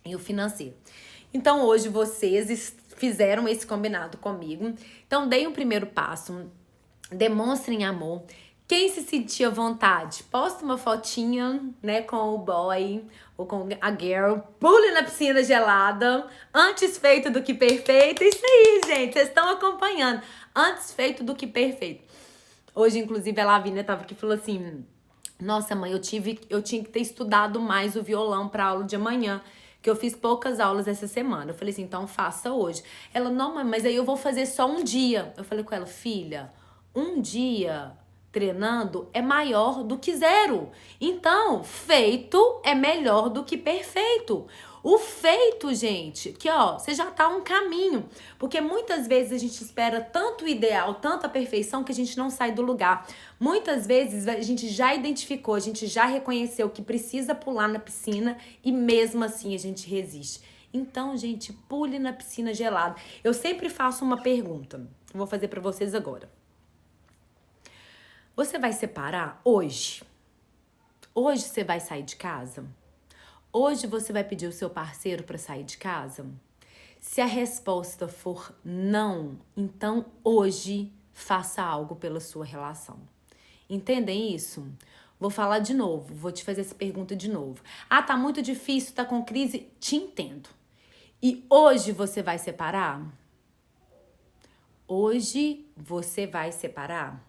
e o financeiro. Então, hoje vocês fizeram esse combinado comigo. Então, deem o primeiro passo, demonstrem amor. Quem se sentir à vontade, posta uma fotinha, né, com o boy ou com a girl, pule na piscina gelada, antes feito do que perfeito. Isso aí, gente, vocês estão acompanhando. Antes feito do que perfeito. Hoje, inclusive, a Lavínia tava aqui e falou assim: nossa, mãe, eu tinha que ter estudado mais o violão pra aula de amanhã, que eu fiz poucas aulas essa semana. Eu falei assim, então faça hoje. Ela, não, mãe, mas aí eu vou fazer só um dia. Eu falei com ela, filha, um dia treinando é maior do que 0. Então, feito é melhor do que perfeito. O feito, gente, que ó, você já tá um caminho. Porque muitas vezes a gente espera tanto o ideal, tanta perfeição, que a gente não sai do lugar. Muitas vezes a gente já identificou, a gente já reconheceu que precisa pular na piscina e mesmo assim a gente resiste. Então, gente, pule na piscina gelada. Eu sempre faço uma pergunta. Vou fazer pra vocês agora. Você vai separar hoje? Hoje você vai sair de casa? Hoje você vai pedir o seu parceiro para sair de casa? Se a resposta for não, então hoje faça algo pela sua relação. Entendem isso? Vou falar de novo, vou te fazer essa pergunta de novo. Ah, tá muito difícil, tá com crise? Te entendo. E hoje você vai separar? Hoje você vai separar?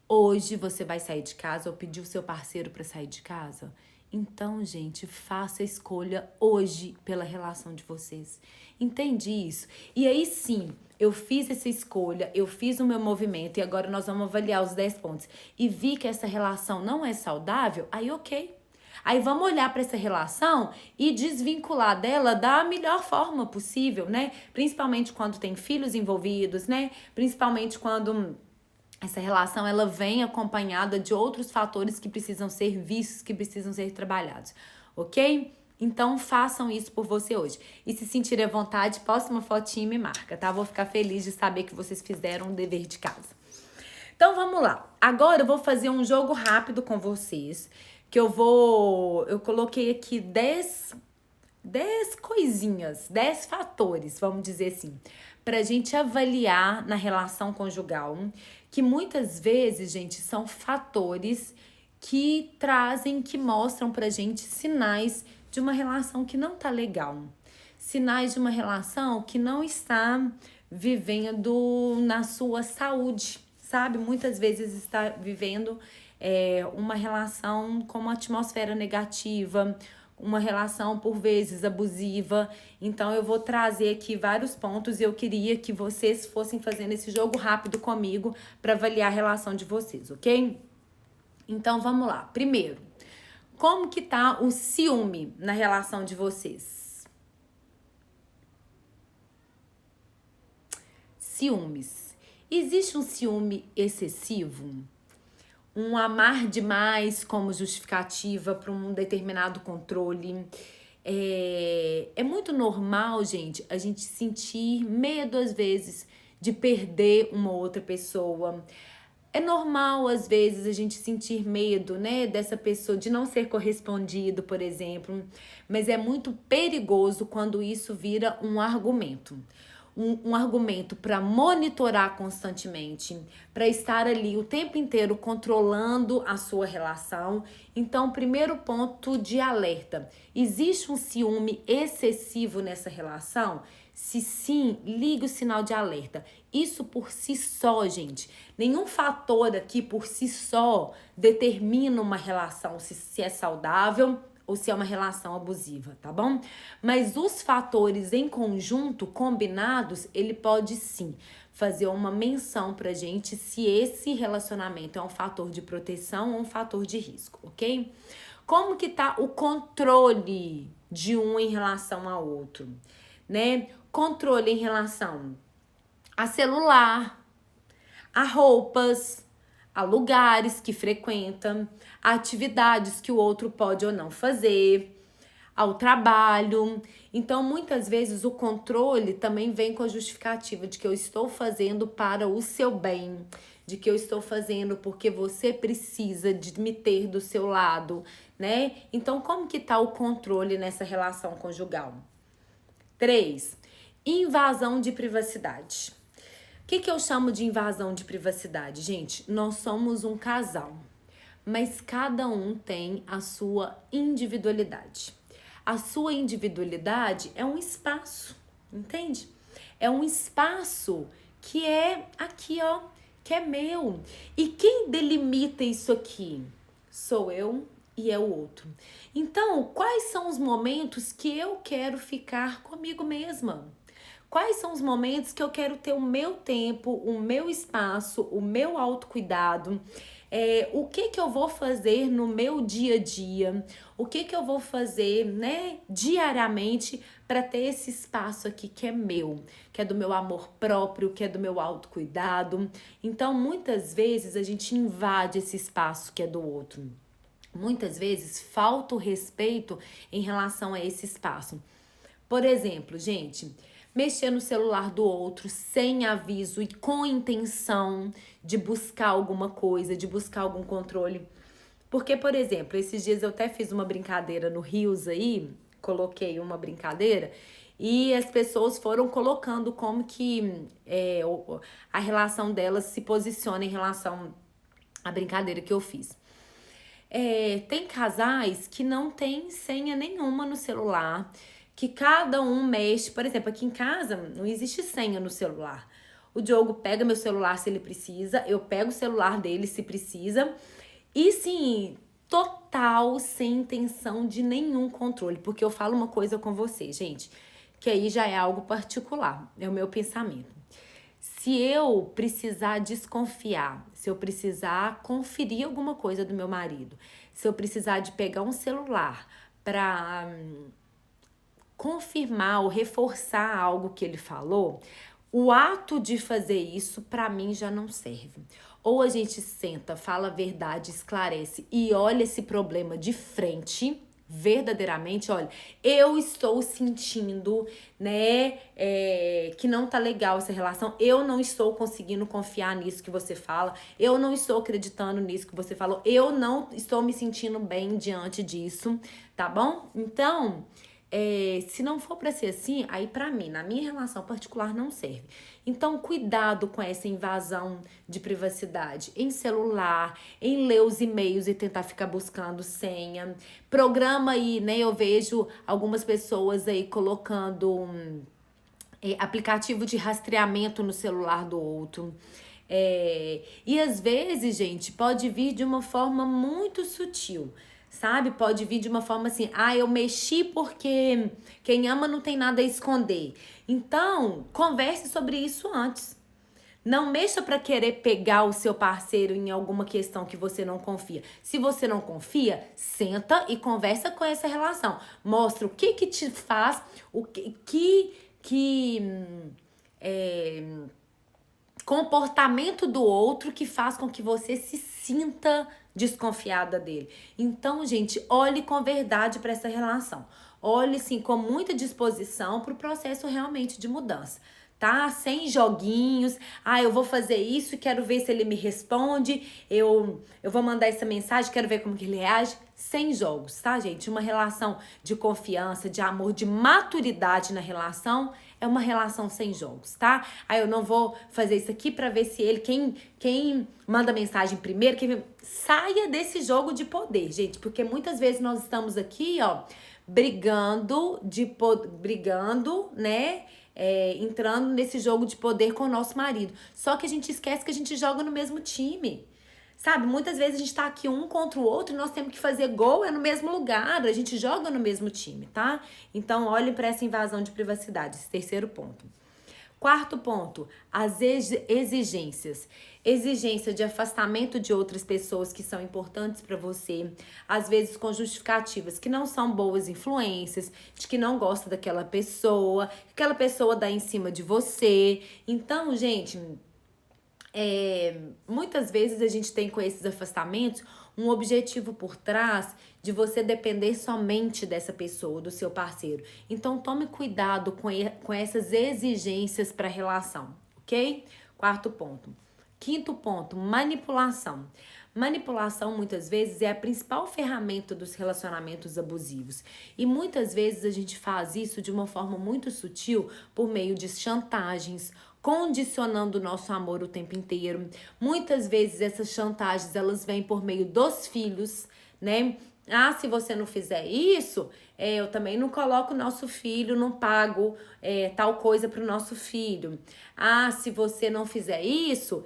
Hoje você vai sair de casa ou pedir o seu parceiro para sair de casa? Então, gente, faça a escolha hoje pela relação de vocês. Entende isso? E aí sim, eu fiz essa escolha, eu fiz o meu movimento e agora nós vamos avaliar os 10 pontos. E vi que essa relação não é saudável, aí ok. Aí vamos olhar para essa relação e desvincular dela da melhor forma possível, né? Principalmente quando tem filhos envolvidos, né? Principalmente quando essa relação ela vem acompanhada de outros fatores que precisam ser vistos, que precisam ser trabalhados, ok? Então façam isso por você hoje. E se sentirem à vontade, posta uma fotinha e me marca, tá? Vou ficar feliz de saber que vocês fizeram o dever de casa. Então vamos lá. Agora eu vou fazer um jogo rápido com vocês, que eu coloquei aqui 10 coisinhas, 10 fatores, vamos dizer assim, pra gente avaliar na relação conjugal, que muitas vezes, gente, são fatores que trazem, que mostram pra gente sinais de uma relação que não tá legal. Sinais de uma relação que não está vivendo na sua saúde, sabe? Muitas vezes está vivendo uma relação com uma atmosfera negativa, uma relação por vezes abusiva. Então eu vou trazer aqui vários pontos e eu queria que vocês fossem fazendo esse jogo rápido comigo para avaliar a relação de vocês, ok? Então vamos lá. Primeiro, como que tá o ciúme na relação de vocês? Ciúmes. Existe um ciúme excessivo? Um amar demais como justificativa para um determinado controle? É muito normal, gente, a gente sentir medo às vezes de perder uma outra pessoa. É normal, às vezes, a gente sentir medo, né, dessa pessoa, de não ser correspondido, por exemplo. Mas é muito perigoso quando isso vira um argumento. Um argumento para monitorar constantemente, para estar ali o tempo inteiro controlando a sua relação. Então, primeiro ponto de alerta: existe um ciúme excessivo nessa relação? Se sim, ligue o sinal de alerta. Isso por si só, gente, nenhum fator aqui por si só determina uma relação se é saudável ou se é uma relação abusiva, tá bom? Mas os fatores em conjunto, combinados, ele pode sim fazer uma menção pra gente se esse relacionamento é um fator de proteção ou um fator de risco, ok? Como que tá o controle de um em relação ao outro, né? Controle em relação a celular, a roupas, a lugares que frequenta, a atividades que o outro pode ou não fazer, ao trabalho. Então, muitas vezes, o controle também vem com a justificativa de que eu estou fazendo para o seu bem, de que eu estou fazendo porque você precisa de me ter do seu lado, né? Então, como que tá o controle nessa relação conjugal? 3. Invasão de privacidade. O que eu chamo de invasão de privacidade? Gente, nós somos um casal, mas cada um tem a sua individualidade. A sua individualidade é um espaço, entende? É um espaço que é aqui, ó, que é meu. E quem delimita isso aqui? Sou eu e é o outro. Então, quais são os momentos que eu quero ficar comigo mesma? Quais são os momentos que eu quero ter o meu tempo, o meu espaço, o meu autocuidado? O que eu vou fazer no meu dia a dia? O que eu vou fazer, né, diariamente para ter esse espaço aqui que é meu, que é do meu amor próprio, que é do meu autocuidado? Então, muitas vezes a gente invade esse espaço que é do outro. Muitas vezes falta o respeito em relação a esse espaço. Por exemplo, gente, mexer no celular do outro sem aviso e com intenção de buscar alguma coisa, de buscar algum controle. Porque, por exemplo, esses dias eu até fiz uma brincadeira no Reels aí, coloquei uma brincadeira e as pessoas foram colocando como que a relação delas se posiciona em relação à brincadeira que eu fiz. Tem casais que não tem senha nenhuma no celular, que cada um mexe. Por exemplo, aqui em casa não existe senha no celular. o Diogo pega meu celular se ele precisa, eu pego o celular dele se precisa. E sim, total sem intenção de nenhum controle. Porque eu falo uma coisa com você, gente, que aí já é algo particular, é o meu pensamento. Se eu precisar desconfiar, se eu precisar conferir alguma coisa do meu marido, se eu precisar de pegar um celular para confirmar ou reforçar algo que ele falou, o ato de fazer isso para mim já não serve. Ou a gente senta, fala a verdade, esclarece e olha esse problema de frente, verdadeiramente, olha, eu estou sentindo, né, que não tá legal essa relação, eu não estou conseguindo confiar nisso que você fala, eu não estou acreditando nisso que você falou, eu não estou me sentindo bem diante disso, tá bom? Então, se não for pra ser assim, aí pra mim, na minha relação particular, não serve. Então, cuidado com essa invasão de privacidade em celular, em ler os e-mails e tentar ficar buscando senha. Programa aí, né? Eu vejo algumas pessoas aí colocando aplicativo de rastreamento no celular do outro. E às vezes, gente, pode vir de uma forma muito sutil. Sabe? Pode vir de uma forma assim, eu mexi porque quem ama não tem nada a esconder. Então, converse sobre isso antes. Não mexa para querer pegar o seu parceiro em alguma questão que você não confia. Se você não confia, senta e conversa com essa relação. Mostra o que te faz, o comportamento do outro que faz com que você se sinta desconfiada dele. Então, gente, olhe com verdade para essa relação. Olhe, sim, com muita disposição para o processo realmente de mudança, tá? Sem joguinhos. Eu vou fazer isso e quero ver se ele me responde. Eu vou mandar essa mensagem, quero ver como que ele reage. Sem jogos, tá, gente? Uma relação de confiança, de amor, de maturidade na relação é uma relação sem jogos, tá? Eu não vou fazer isso aqui pra ver se ele, quem manda mensagem primeiro, saia desse jogo de poder, gente, porque muitas vezes nós estamos aqui, ó, brigando, né? Entrando nesse jogo de poder com o nosso marido. Só que a gente esquece que a gente joga no mesmo time. Sabe, muitas vezes a gente tá aqui um contra o outro e nós temos que fazer gol no mesmo lugar, a gente joga no mesmo time, tá? Então, olhem para essa invasão de privacidade, esse terceiro ponto. Quarto ponto, as exigências. Exigência de afastamento de outras pessoas que são importantes para você, às vezes com justificativas que não são boas influências, de que não gosta daquela pessoa, que aquela pessoa dá em cima de você. Então, gente, muitas vezes a gente tem com esses afastamentos um objetivo por trás de você depender somente dessa pessoa, do seu parceiro. Então tome cuidado com essas exigências para a relação, ok? Quarto ponto. Quinto ponto, manipulação. Manipulação, muitas vezes, é a principal ferramenta dos relacionamentos abusivos. E muitas vezes a gente faz isso de uma forma muito sutil por meio de chantagens, condicionando o nosso amor o tempo inteiro. Muitas vezes essas chantagens, elas vêm por meio dos filhos, né? Se você não fizer isso, eu também não coloco o nosso filho, não pago tal coisa pro nosso filho. Se você não fizer isso,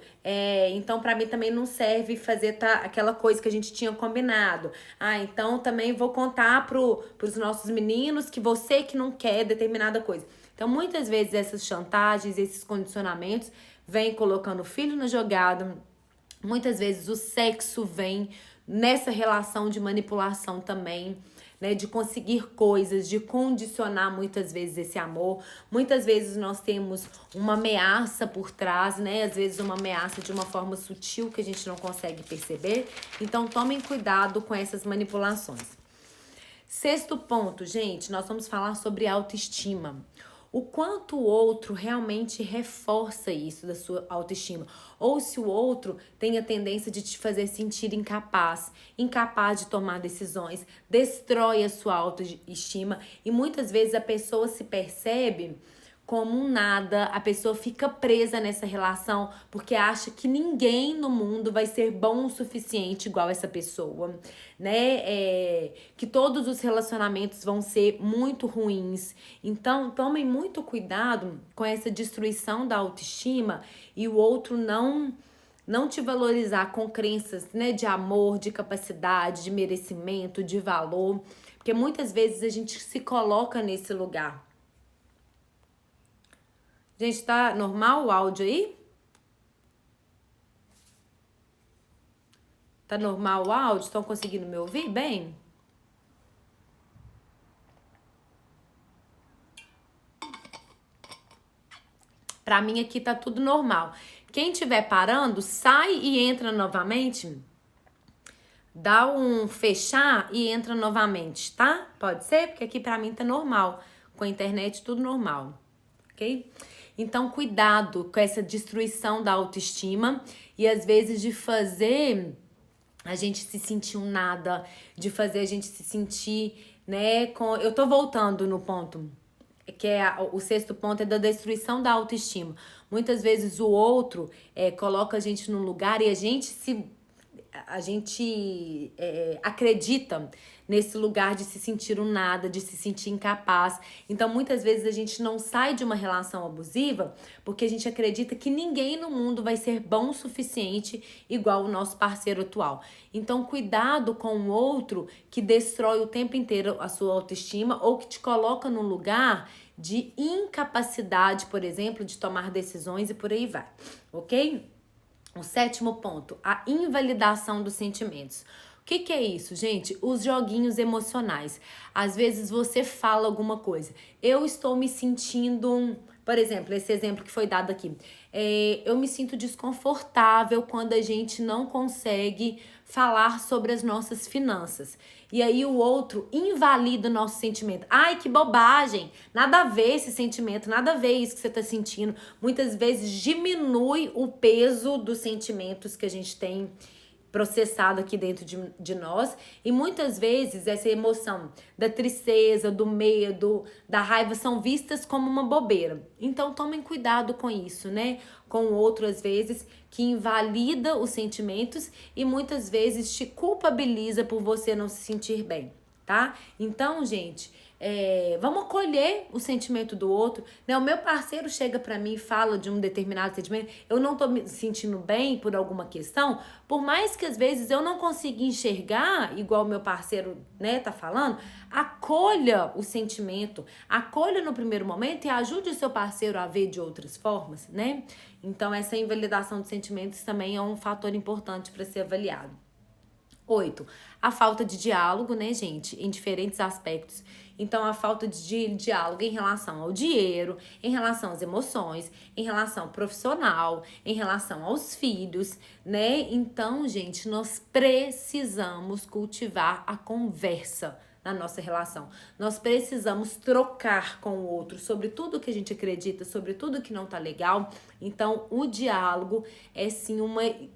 então para mim também não serve fazer aquela coisa que a gente tinha combinado. Então também vou contar pros nossos meninos que você que não quer determinada coisa. Então, muitas vezes essas chantagens, esses condicionamentos vêm colocando o filho na jogada. Muitas vezes o sexo vem nessa relação de manipulação também, né? De conseguir coisas, de condicionar muitas vezes esse amor. Muitas vezes nós temos uma ameaça por trás, né? Às vezes uma ameaça de uma forma sutil que a gente não consegue perceber. Então, tomem cuidado com essas manipulações. Sexto ponto, gente, nós vamos falar sobre autoestima. O quanto o outro realmente reforça isso da sua autoestima. Ou se o outro tem a tendência de te fazer sentir incapaz de tomar decisões, destrói a sua autoestima. E muitas vezes a pessoa se percebe como um nada, a pessoa fica presa nessa relação porque acha que ninguém no mundo vai ser bom o suficiente igual essa pessoa, né? Que todos os relacionamentos vão ser muito ruins. Então, tomem muito cuidado com essa destruição da autoestima e o outro não te valorizar com crenças, né, de amor, de capacidade, de merecimento, de valor, porque muitas vezes a gente se coloca nesse lugar. Gente, tá normal o áudio aí? Tá normal o áudio? Estão conseguindo me ouvir bem? Pra mim aqui tá tudo normal. Quem estiver parando, sai e entra novamente. Dá um fechar e entra novamente, tá? Pode ser? Porque aqui pra mim tá normal. Com a internet tudo normal, ok? Então, cuidado com essa destruição da autoestima e às vezes de fazer a gente se sentir um nada, de fazer a gente se sentir, né, com... Eu tô voltando no ponto, que é o sexto ponto, é da destruição da autoestima. Muitas vezes o outro coloca a gente num lugar e a gente acredita nesse lugar de se sentir um nada, de se sentir incapaz. Então, muitas vezes a gente não sai de uma relação abusiva porque a gente acredita que ninguém no mundo vai ser bom o suficiente igual o nosso parceiro atual. Então, cuidado com o outro que destrói o tempo inteiro a sua autoestima ou que te coloca num lugar de incapacidade, por exemplo, de tomar decisões e por aí vai, ok? O sétimo ponto, a invalidação dos sentimentos. O que é isso, gente? Os joguinhos emocionais. Às vezes você fala alguma coisa. Eu estou me sentindo... Por exemplo, esse exemplo que foi dado aqui. Eu me sinto desconfortável quando a gente não consegue falar sobre as nossas finanças. E aí o outro invalida o nosso sentimento. Ai, que bobagem! Nada a ver esse sentimento, nada a ver isso que você está sentindo. Muitas vezes diminui o peso dos sentimentos que a gente tem processado aqui dentro de nós, e muitas vezes essa emoção da tristeza, do medo, da raiva são vistas como uma bobeira. Então tomem cuidado com isso, né? Com o outro, às vezes, que invalida os sentimentos e muitas vezes te culpabiliza por você não se sentir bem, tá? Então, gente, vamos acolher o sentimento do outro, né? O meu parceiro chega pra mim e fala de um determinado sentimento, eu não tô me sentindo bem por alguma questão, por mais que às vezes eu não consiga enxergar igual o meu parceiro, né, tá falando, acolha o sentimento, acolha no primeiro momento e ajude o seu parceiro a ver de outras formas, né? Então essa invalidação de sentimentos também é um fator importante para ser avaliado. 8. A falta de diálogo, né, gente, em diferentes aspectos. Então, a falta de diálogo em relação ao dinheiro, em relação às emoções, em relação ao profissional, em relação aos filhos, né? Então, gente, nós precisamos cultivar a conversa na nossa relação. Nós precisamos trocar com o outro sobre tudo que a gente acredita, sobre tudo que não tá legal. Então, o diálogo é sim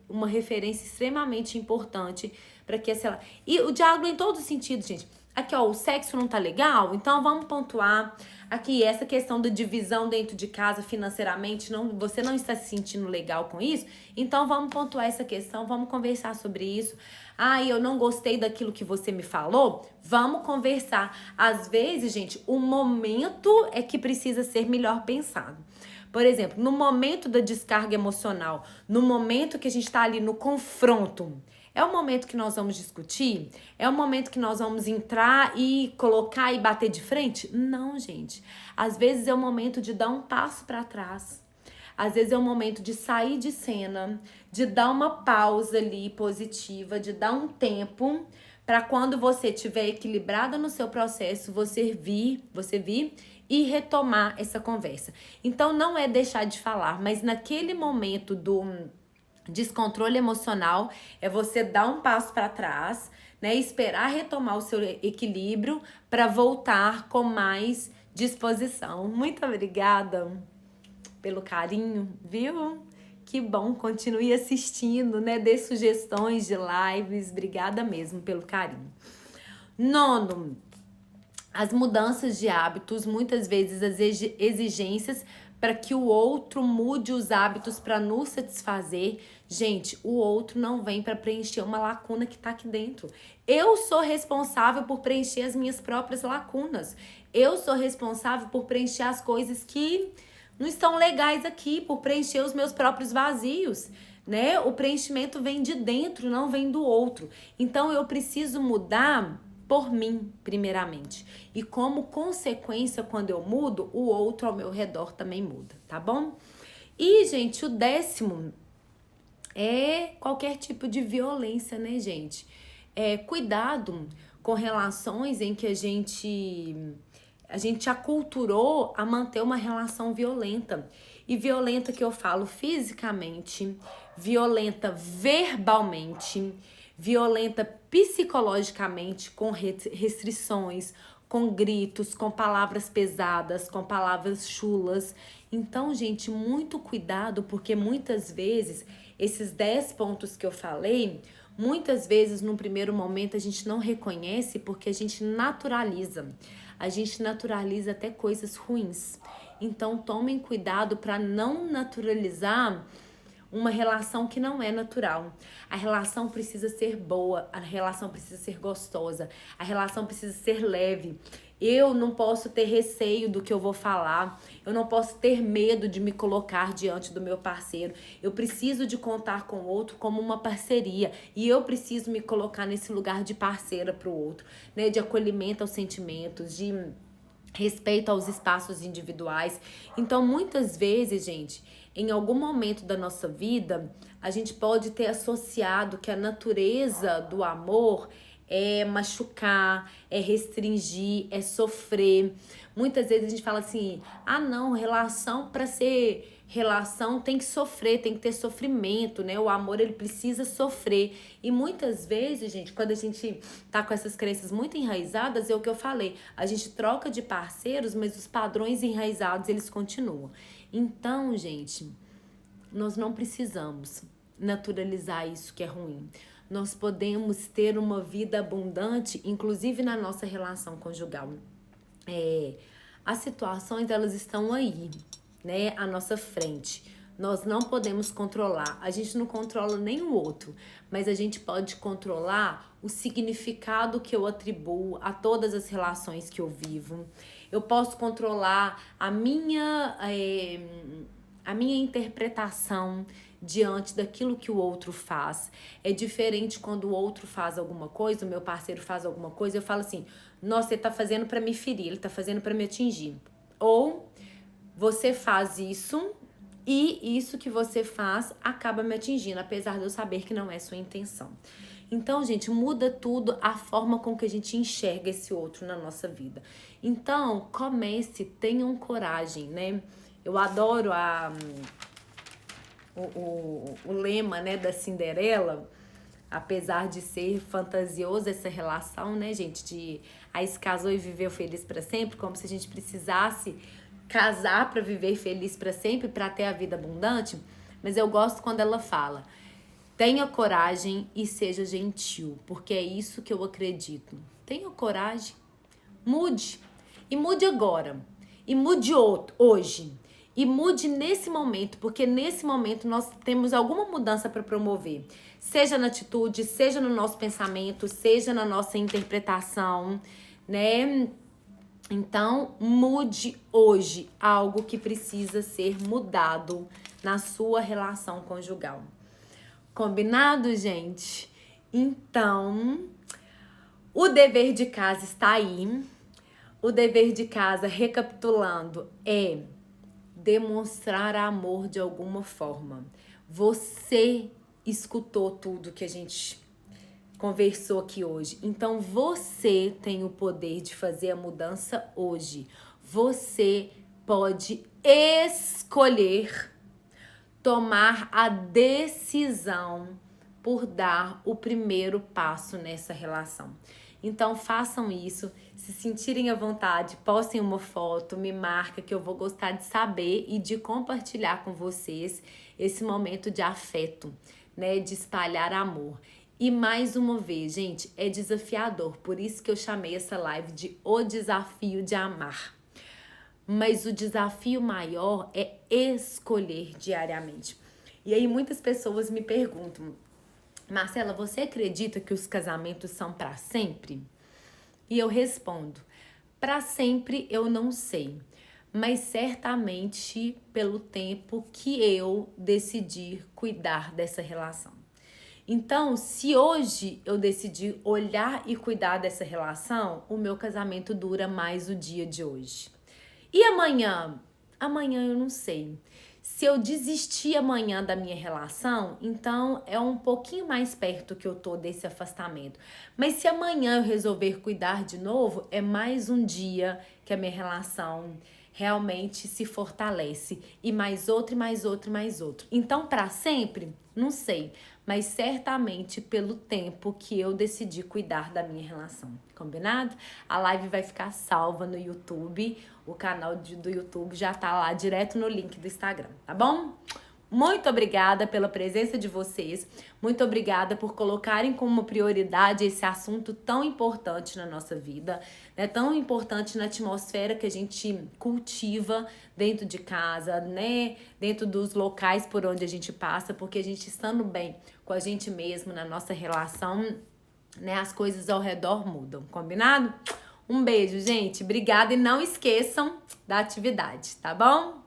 uma referência extremamente importante para que essa... E o diálogo em todos os sentidos, gente. Aqui, ó, o sexo não tá legal, então vamos pontuar. Aqui, essa questão da divisão dentro de casa financeiramente, você não está se sentindo legal com isso? Então vamos pontuar essa questão, vamos conversar sobre isso. Ah, eu não gostei daquilo que você me falou? Vamos conversar. Às vezes, gente, o momento é que precisa ser melhor pensado. Por exemplo, no momento da descarga emocional, no momento que a gente tá ali no confronto, é o momento que nós vamos discutir? É o momento que nós vamos entrar e colocar e bater de frente? Não, gente. Às vezes é o momento de dar um passo para trás. Às vezes é o momento de sair de cena, de dar uma pausa ali positiva, de dar um tempo para quando você estiver equilibrada no seu processo, você vir e retomar essa conversa. Então não é deixar de falar, mas naquele momento do descontrole emocional é você dar um passo para trás, né? Esperar retomar o seu equilíbrio para voltar com mais disposição. Muito obrigada pelo carinho, viu? Que bom, continue assistindo, né? Dê sugestões de lives. Obrigada mesmo pelo carinho. 9. as mudanças de hábitos, muitas vezes as exigências para que o outro mude os hábitos para nos satisfazer. Gente, o outro não vem para preencher uma lacuna que está aqui dentro. Eu sou responsável por preencher as minhas próprias lacunas. Eu sou responsável por preencher as coisas que não estão legais aqui, por preencher os meus próprios vazios, né? O preenchimento vem de dentro, não vem do outro. Então eu preciso mudar por mim, primeiramente. E como consequência, quando eu mudo, o outro ao meu redor também muda, tá bom? E, gente, o 10º é qualquer tipo de violência, né, gente? Cuidado com relações em que a gente aculturou a manter uma relação violenta. E violenta que eu falo fisicamente, violenta verbalmente, violenta psicologicamente, com restrições, com gritos, com palavras pesadas, com palavras chulas. Então, gente, muito cuidado, porque muitas vezes esses 10 pontos que eu falei, muitas vezes no primeiro momento a gente não reconhece porque a gente naturaliza. A gente naturaliza até coisas ruins. Então, tomem cuidado para não naturalizar uma relação que não é natural. A relação precisa ser boa, a relação precisa ser gostosa, a relação precisa ser leve. Eu não posso ter receio do que eu vou falar, eu não posso ter medo de me colocar diante do meu parceiro. Eu preciso de contar com o outro como uma parceria e eu preciso me colocar nesse lugar de parceira para o outro, né? De acolhimento aos sentimentos, de respeito aos espaços individuais. Então, muitas vezes, gente, em algum momento da nossa vida, a gente pode ter associado que a natureza do amor é machucar, é restringir, é sofrer. Muitas vezes a gente fala assim: ah, não, relação, para ser relação tem que sofrer, tem que ter sofrimento, né? O amor, ele precisa sofrer. E muitas vezes, gente, quando a gente tá com essas crenças muito enraizadas, é o que eu falei, a gente troca de parceiros, mas os padrões enraizados, eles continuam. Então, gente, nós não precisamos naturalizar isso que é ruim. Nós podemos ter uma vida abundante, inclusive na nossa relação conjugal. As situações, elas estão aí, né, à nossa frente. Nós não podemos controlar. A gente não controla nem o outro, mas a gente pode controlar o significado que eu atribuo a todas as relações que eu vivo. Eu posso controlar a minha interpretação diante daquilo que o outro faz. É diferente quando o outro faz alguma coisa, o meu parceiro faz alguma coisa, eu falo assim: nossa, ele tá fazendo pra me ferir, ele tá fazendo pra me atingir. Ou você faz isso e isso que você faz acaba me atingindo, apesar de eu saber que não é sua intenção. Então, gente, muda tudo a forma com que a gente enxerga esse outro na nossa vida. Então, comece, tenham coragem, né? Eu adoro o lema, né, da Cinderela, apesar de ser fantasioso essa relação, né, gente, de aí se casou e viveu feliz para sempre, como se a gente precisasse casar para viver feliz para sempre, para ter a vida abundante. Mas eu gosto quando ela fala: tenha coragem e seja gentil, porque é isso que eu acredito. Tenha coragem, mude. E mude agora. E mude hoje. E mude nesse momento, porque nesse momento nós temos alguma mudança para promover. Seja na atitude, seja no nosso pensamento, seja na nossa interpretação, né? Então, mude hoje algo que precisa ser mudado na sua relação conjugal. Combinado, gente? Então, o dever de casa está aí. O dever de casa, recapitulando, é demonstrar amor de alguma forma. Você escutou tudo que a gente conversou aqui hoje. Então, você tem o poder de fazer a mudança hoje. Você pode escolher tomar a decisão por dar o primeiro passo nessa relação. Então façam isso, se sentirem à vontade, postem uma foto, me marca, que eu vou gostar de saber e de compartilhar com vocês esse momento de afeto, né, de espalhar amor. E mais uma vez, gente, é desafiador. Por isso que eu chamei essa live de O Desafio de Amar. Mas o desafio maior é escolher diariamente. E aí muitas pessoas me perguntam: Marcela, você acredita que os casamentos são para sempre? E eu respondo: para sempre eu não sei, mas certamente pelo tempo que eu decidir cuidar dessa relação. Então, se hoje eu decidir olhar e cuidar dessa relação, o meu casamento dura mais o dia de hoje. E amanhã? Amanhã eu não sei. Se eu desistir amanhã da minha relação, então é um pouquinho mais perto que eu tô desse afastamento. Mas se amanhã eu resolver cuidar de novo, é mais um dia que a minha relação realmente se fortalece. E mais outro, e mais outro, e mais outro. Então, para sempre? Não sei. Mas certamente pelo tempo que eu decidi cuidar da minha relação. Combinado? A live vai ficar salva no YouTube. O canal do YouTube já tá lá direto no link do Instagram, tá bom? Muito obrigada pela presença de vocês. Muito obrigada por colocarem como prioridade esse assunto tão importante na nossa vida, né? Tão importante na atmosfera que a gente cultiva dentro de casa, né? Dentro dos locais por onde a gente passa, porque a gente estando bem com a gente mesmo, na nossa relação, né? As coisas ao redor mudam, combinado? Um beijo, gente. Obrigada e não esqueçam da atividade, tá bom?